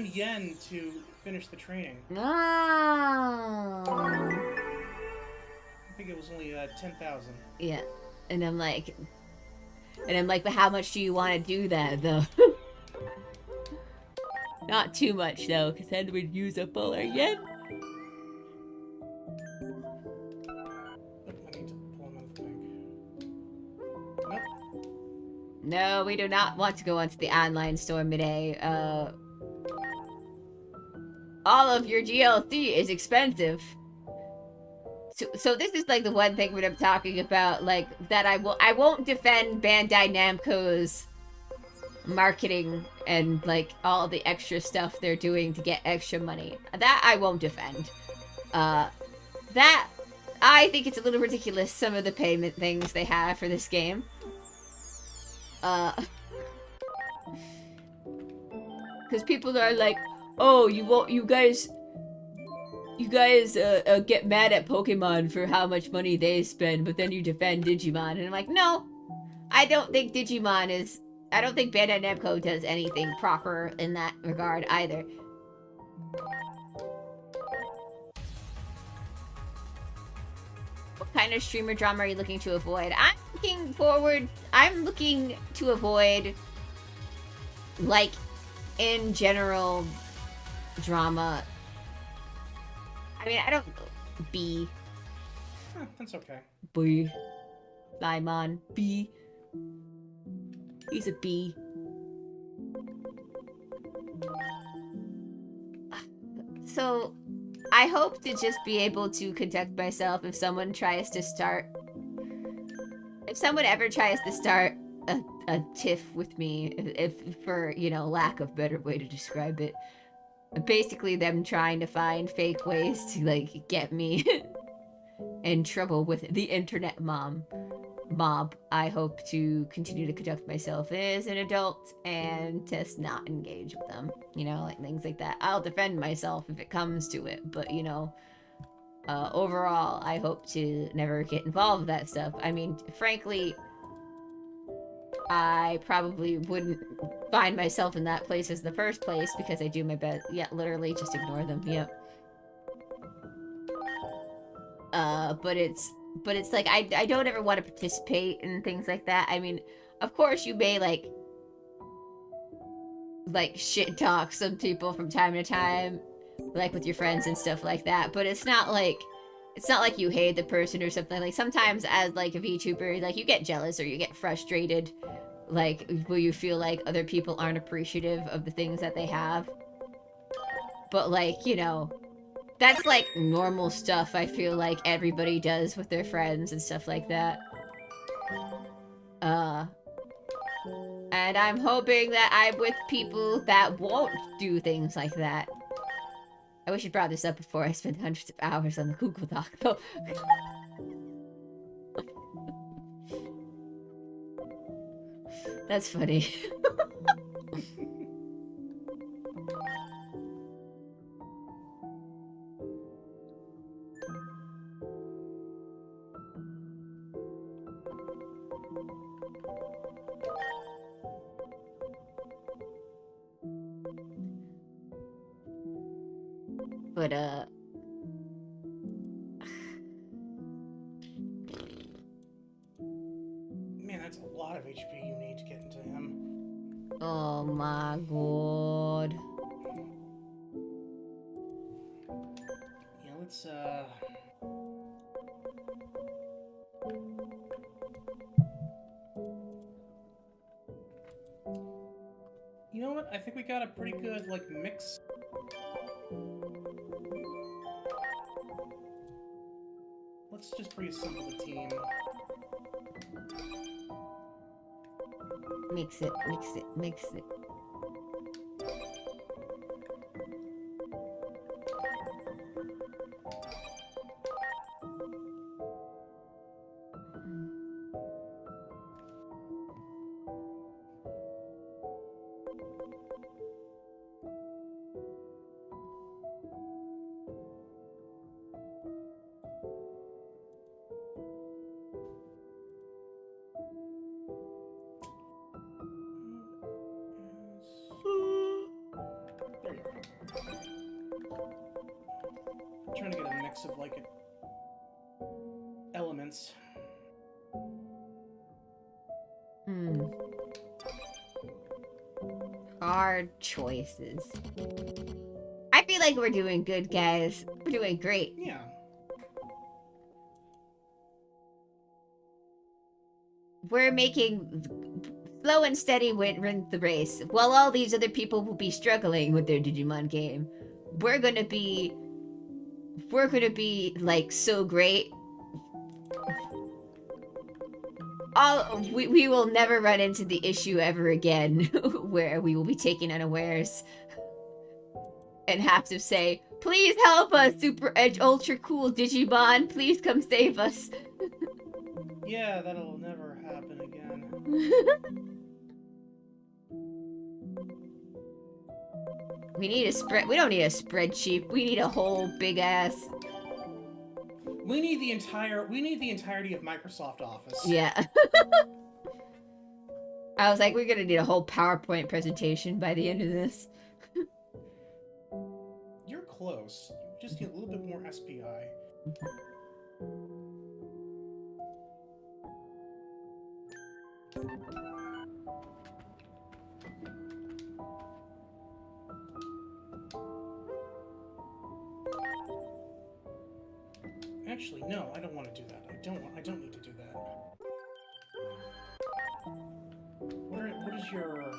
yen to finish the training. No. I think it was only 10,000. Yeah. And I'm like, but how much do you want to do that though? Not too much though, because then we'd use up all our yen. I need to pull another thing. Nope. No, we do not want to go onto the online store today. All of your GLC is expensive. So this is like the one thing when I'm talking about, like, that I won't defend Bandai Namco's marketing and like all the extra stuff they're doing to get extra money. That I won't defend. That I think it's a little ridiculous, some of the payment things they have for this game. Because people are like, oh, you you guys get mad at Pokemon for how much money they spend, but then you defend Digimon. And I'm like, no, I don't think Digimon is... I don't think Bandai Namco does anything proper in that regard either. What kind of streamer drama are you looking to avoid? I'm looking to avoid, like, in general, drama. I mean, I don't... B. That's okay. B. Laimon. B. He's a B. So, I hope to just be able to conduct myself if someone tries to start... If someone ever tries to start a tiff with me, if for, you know, lack of better way to describe it, basically them trying to find fake ways to, like, get me in trouble with the internet mob, I hope to continue to conduct myself as an adult and just not engage with them, you know, like things like that. I'll defend myself if it comes to it, but, you know, overall, I hope to never get involved with that stuff. I mean, frankly, I probably wouldn't find myself in that place as the first place because I do my best. Yeah, literally just ignore them. Yep. But it's like I don't ever want to participate in things like that. I mean, of course you may like shit talk some people from time to time, like with your friends and stuff like that, but it's not like you hate the person or something. Like sometimes as like a VTuber, like you get jealous or you get frustrated, like will you feel like other people aren't appreciative of the things that they have. But like, you know, that's like normal stuff I feel like everybody does with their friends and stuff like that. And I'm hoping that I'm with people that won't do things like that. I wish you brought this up before I spent hundreds of hours on the Google Doc, though. That's funny. But, Man, that's a lot of HP you need to get into him. oh my god. Yeah, let's, You know what? I think we got a pretty good, like, mix. Let's just reassemble the team. Mix it, mix it, mix it. There you go. I'm trying to get a mix of, like, elements. Hard choices. I feel like we're doing good, guys. We're doing great. Yeah. We're making slow and steady win the race. While all these other people will be struggling with their Digimon game, we're gonna be like so great. We will never run into the issue ever again where we will be taken unawares and have to say, please help us, Super Edge Ultra Cool Digimon, please come save us. Yeah, that'll never happen again. We need a spread. We don't need a spreadsheet. We need a whole big ass. We need the entirety of Microsoft Office. Yeah. I was like, we're gonna need a whole PowerPoint presentation by the end of this. You're close. You just need a little bit more SPI. Actually, no, I don't want to do that. I don't need to do that. What is your...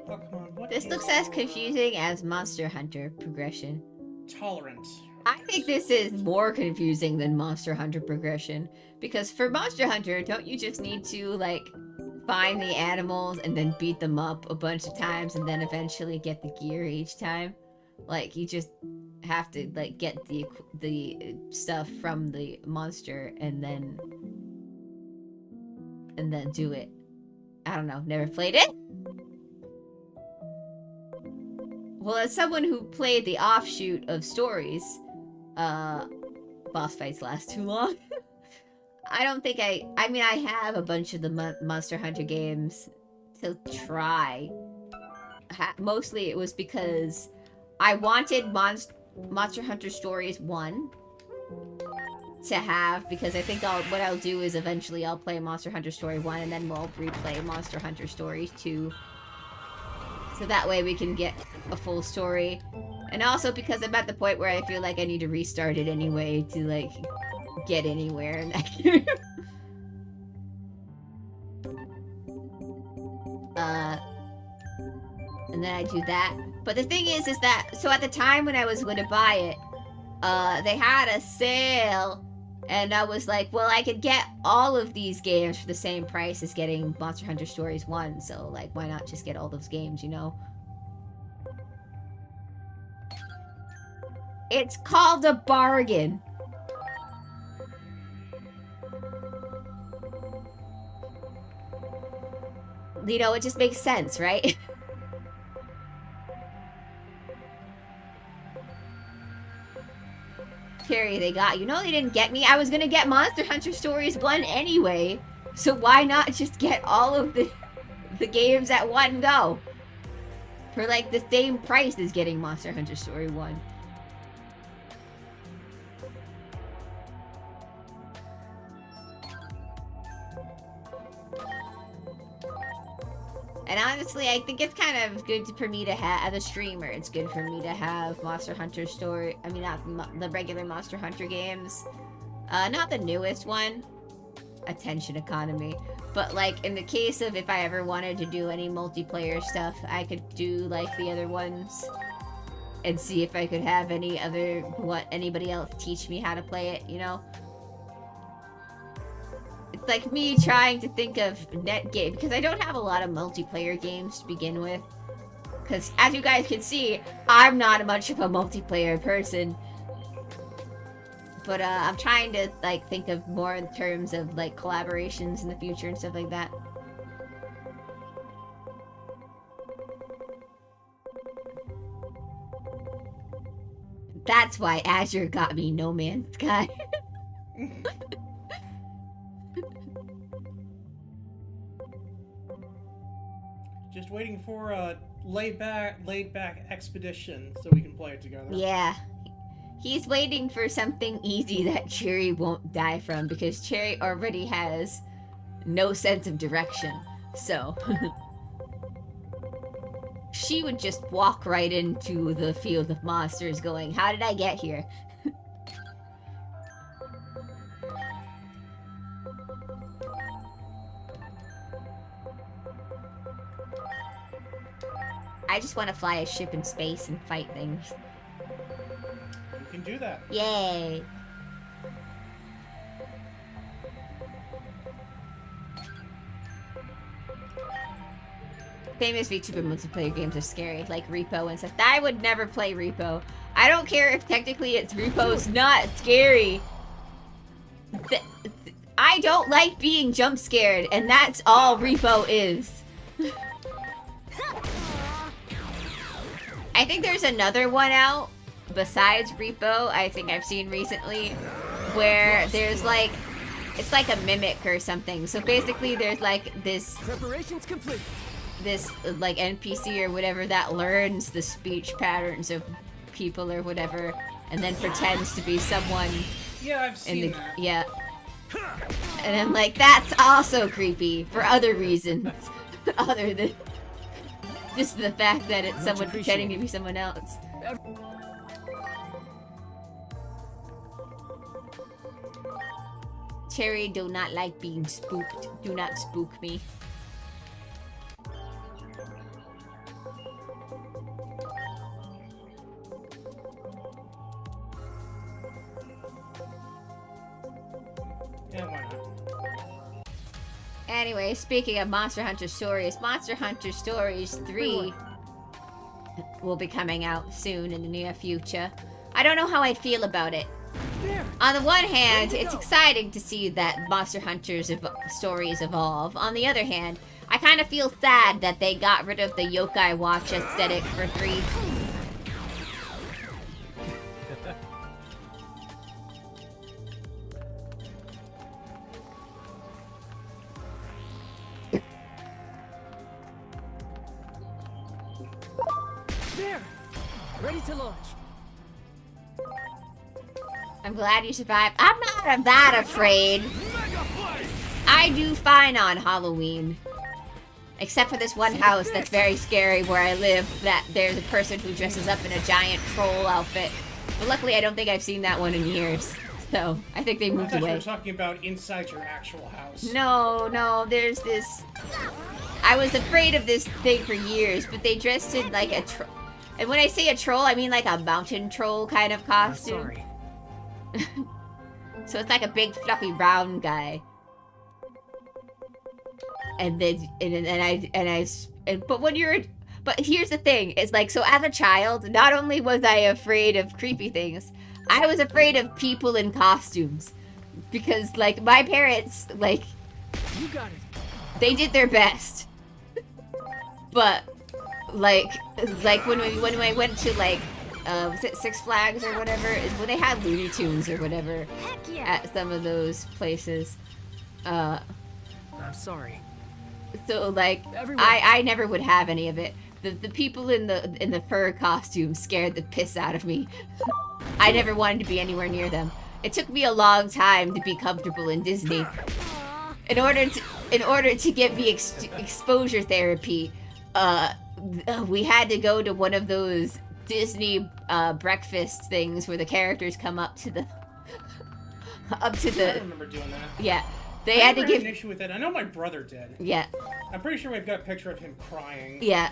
Oh, come on, what This is looks as your confusing as Monster Hunter progression. tolerance? I think this is more confusing than Monster Hunter progression. Because for Monster Hunter, don't you just need to, like, find the animals and then beat them up a bunch of times and then eventually get the gear each time? Like, you just have to, like, get the stuff from the monster and then do it. I don't know, never played it? Well, as someone who played the offshoot of stories, boss fights last too long. I don't think I mean, I have a bunch of the Monster Hunter games to try. Mostly it was because I wanted Monster Hunter Stories 1 to have, because I think what I'll do is eventually I'll play Monster Hunter Story 1 and then we'll replay Monster Hunter Story 2. So that way we can get a full story. And also because I'm at the point where I feel like I need to restart it anyway to, like, get anywhere in that game. And then I do that. But the thing is that, so at the time when I was going to buy it, they had a sale, and I was like, well, I could get all of these games for the same price as getting Monster Hunter Stories 1, so, like, why not just get all those games, you know? It's called a bargain. You know, it just makes sense, right? Carrie, they got you. No, they didn't get me. I was gonna get Monster Hunter Stories 1 anyway, so why not just get all of the games at one go? For, like, the same price as getting Monster Hunter Story 1. And honestly, I think it's kind of good for me to have, as a streamer, it's good for me to have Monster Hunter Story, I mean, not the regular Monster Hunter games. Not the newest one, Attention Economy. But, like, in the case of if I ever wanted to do any multiplayer stuff, I could do, like, the other ones. And see if I could have anybody else teach me how to play it, you know? It's like me trying to think of net game, because I don't have a lot of multiplayer games to begin with. Because, as you guys can see, I'm not much of a multiplayer person. But, I'm trying to, like, think of more in terms of, like, collaborations in the future and stuff like that. That's why Azure got me No Man's Sky. Just waiting for a laid back expedition so we can play it together. Yeah. He's waiting for something easy that Cherry won't die from, because Cherry already has no sense of direction. So she would just walk right into the field of monsters going, how did I get here? I just want to fly a ship in space and fight things. You can do that. Yay! Famous VTuber multiplayer games are scary, like Repo and stuff. I would never play Repo. I don't care if technically it's Repo's not scary. I don't like being jump scared, and that's all Repo is. I think there's another one out besides Repo. I think I've seen recently where there's like it's like a mimic or something. So basically, there's like this Preparations complete. like NPC or whatever that learns the speech patterns of people or whatever, and then pretends to be someone. Yeah, I've In seen the that. yeah. And I'm like, that's also creepy for other reasons, other than just the fact that it's someone pretending to be someone else. Cherry do not like being spooked. Do not spook me. Yeah, why not? Anyway, speaking of Monster Hunter Stories, Monster Hunter Stories 3 will be coming out soon in the near future. I don't know how I feel about it. There. On the one hand, Way to it's go. exciting to see that Monster Hunter's stories evolve. On the other hand, I kind of feel sad that they got rid of the Yokai Watch aesthetic for 3. There. Ready to launch. I'm glad you survived. I'm not that afraid. I do fine on Halloween. Except for this one house that's very scary where I live, that there's a person who dresses up in a giant troll outfit. But luckily I don't think I've seen that one in years. So, I think they I moved thought you away. were talking about inside your actual house. No, there's this... I was afraid of this thing for years, but they dressed in like a troll. And when I say a troll, I mean like a mountain troll kind of I'm costume. sorry. So it's like a big fluffy brown guy. And then but when you're but here's the thing, it's like, so as a child, not only was I afraid of creepy things, I was afraid of people in costumes. Because like my parents, like, You got it. they did their best. But like when I went to like was it Six Flags or whatever, is when they had Looney Tunes or whatever Heck yeah. at some of those places. I'm sorry. So like Everyone. I never would have any of it. The people in the fur costumes scared the piss out of me. I never wanted to be anywhere near them. It took me a long time to be comfortable in Disney. In order to get me exposure therapy, we had to go to one of those Disney breakfast things where the characters come up to the I remember doing that. yeah. They I had to never give an issue with it. I know my brother did. yeah. I'm pretty sure we've got a picture of him crying. Yeah.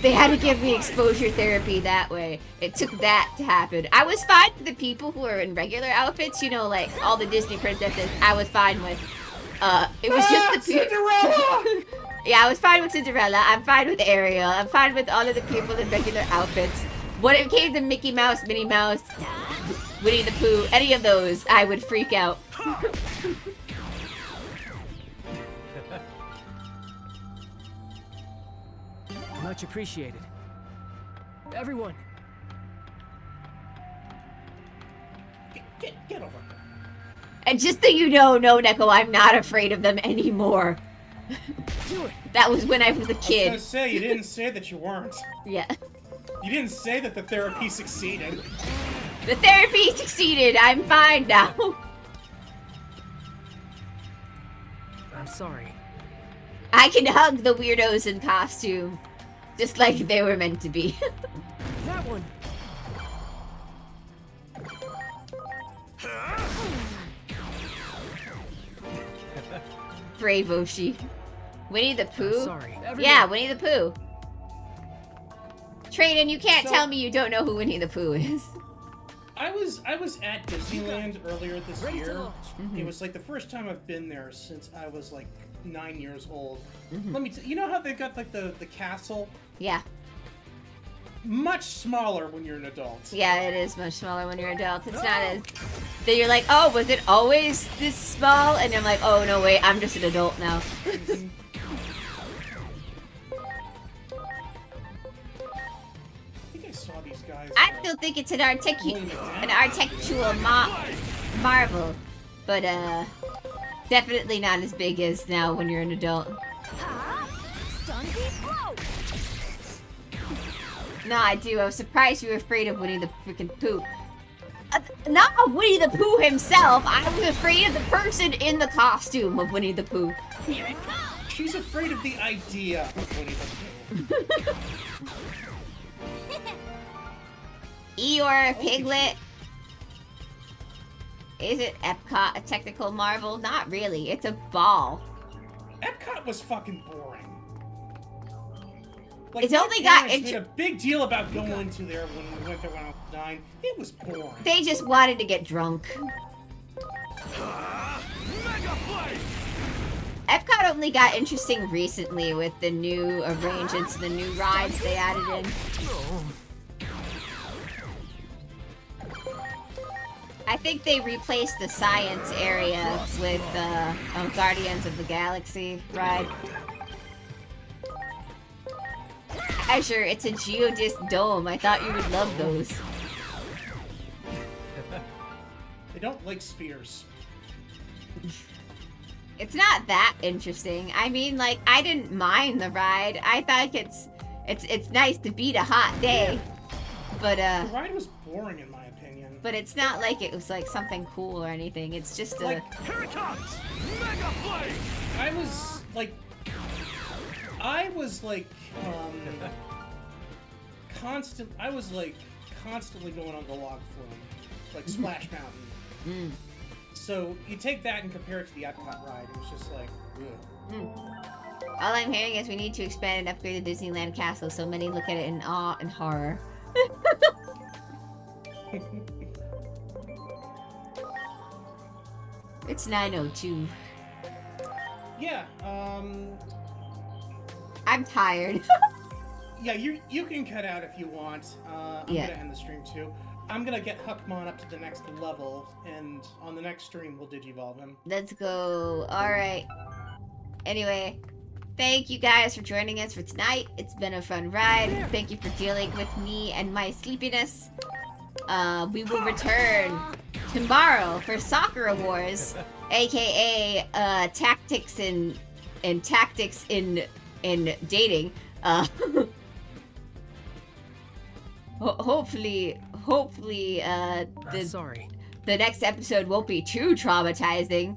They had to give me exposure therapy that way. It took that to happen. I was fine with the people who are in regular outfits, you know, like all the Disney princesses, I was fine with. It was just the people. Cinderella! Yeah, I was fine with Cinderella. I'm fine with Ariel. I'm fine with all of the people in regular outfits. When it came to Mickey Mouse, Minnie Mouse, Winnie the Pooh, any of those, I would freak out. Much appreciated. Everyone. Get over here. And just so you know, no, Neko, I'm not afraid of them anymore. Do it. That was when I was a I was kid. gonna say, you didn't say that you weren't. Yeah. You didn't say that the therapy succeeded. The therapy succeeded. I'm fine now. I'm sorry. I can hug the weirdos in costume. Just like they were meant to be. That one. Brave Oshi. Winnie the Pooh? Sorry. Everyone. Yeah, Winnie the Pooh. Trayden, you can't So- tell me you don't know who Winnie the Pooh is. I was at Disneyland earlier this Ready to year. launch. It was like the first time I've been there since I was like 9 years old. Mm-hmm. Let me you know how they've got like the castle? Yeah. Much smaller when you're an adult. Yeah, it is much smaller when you're an adult. It's not as... Then you're like, oh, was it always this small? And I'm like, oh, no, wait, I'm just an adult now. still think it's an architectural marvel, but definitely not as big as now when you're an adult. No, I do. I was surprised you were afraid of Winnie the freaking Pooh. Not of Winnie the Pooh himself. I was afraid of the person in the costume of Winnie the Pooh. She's afraid of the idea of Winnie the Pooh. Eeyore, Piglet. Is it Epcot a technical marvel? Not really. It's a ball. Epcot was fucking boring. Like, It's only got made a big deal about going into there when we went there when I was 9. It was boring. They just wanted to get drunk. Epcot only got interesting recently with the new arrangements and the new rides they added in. I think they replaced the science area with Guardians of the Galaxy ride. Azure, it's a geodisc dome. I thought you would love those. They don't like spheres. It's not that interesting. I mean, like, I didn't mind the ride. I thought it's nice to beat a hot day. But The ride was boring in my opinion. but it's not like it was like something cool or anything. It's just a Like, Here it comes! Mega Flame! I was like constantly going on the log flume, like Splash Mountain. So you take that and compare it to the Epcot ride, it was just like, ugh. All I'm hearing is we need to expand and upgrade the Disneyland castle so many look at it in awe and horror. It's 9:02. Yeah, I'm tired. yeah, you can cut out if you want. I'm Yeah. gonna end the stream too. I'm gonna get Huckmon up to the next level, and on the next stream we'll Digivolve him. Let's go. Alright. Anyway, thank you guys for joining us for tonight. It's been a fun ride. Thank you for dealing with me and my sleepiness. We will return tomorrow for Soccer Wars, aka tactics in dating. Hopefully, Sorry. the next episode won't be too traumatizing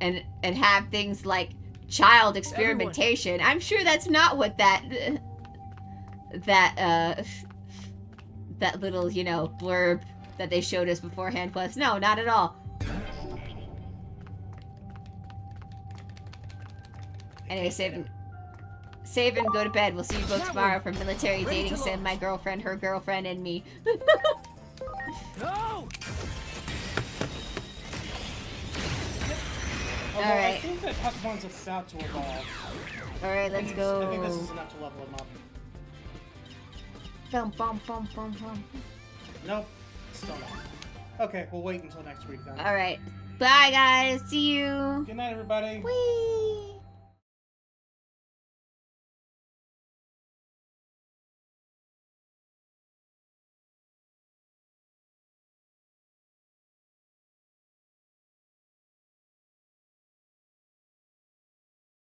and have things like child experimentation. I'm sure that's not what that little, blurb that they showed us beforehand was. No, not at all. Anyway, save and go to bed. We'll see you both tomorrow for military dating sim, my girlfriend, her girlfriend, and me. No! Although Alright. I think that Huckmon's about to evolve. Alright, let's go. I think this is enough to level him up. Bum, bum, bum, bum, bum. Nope, still not. Okay, we'll wait until next week then. Alright. Bye, guys. See you. Good night, everybody. Whee!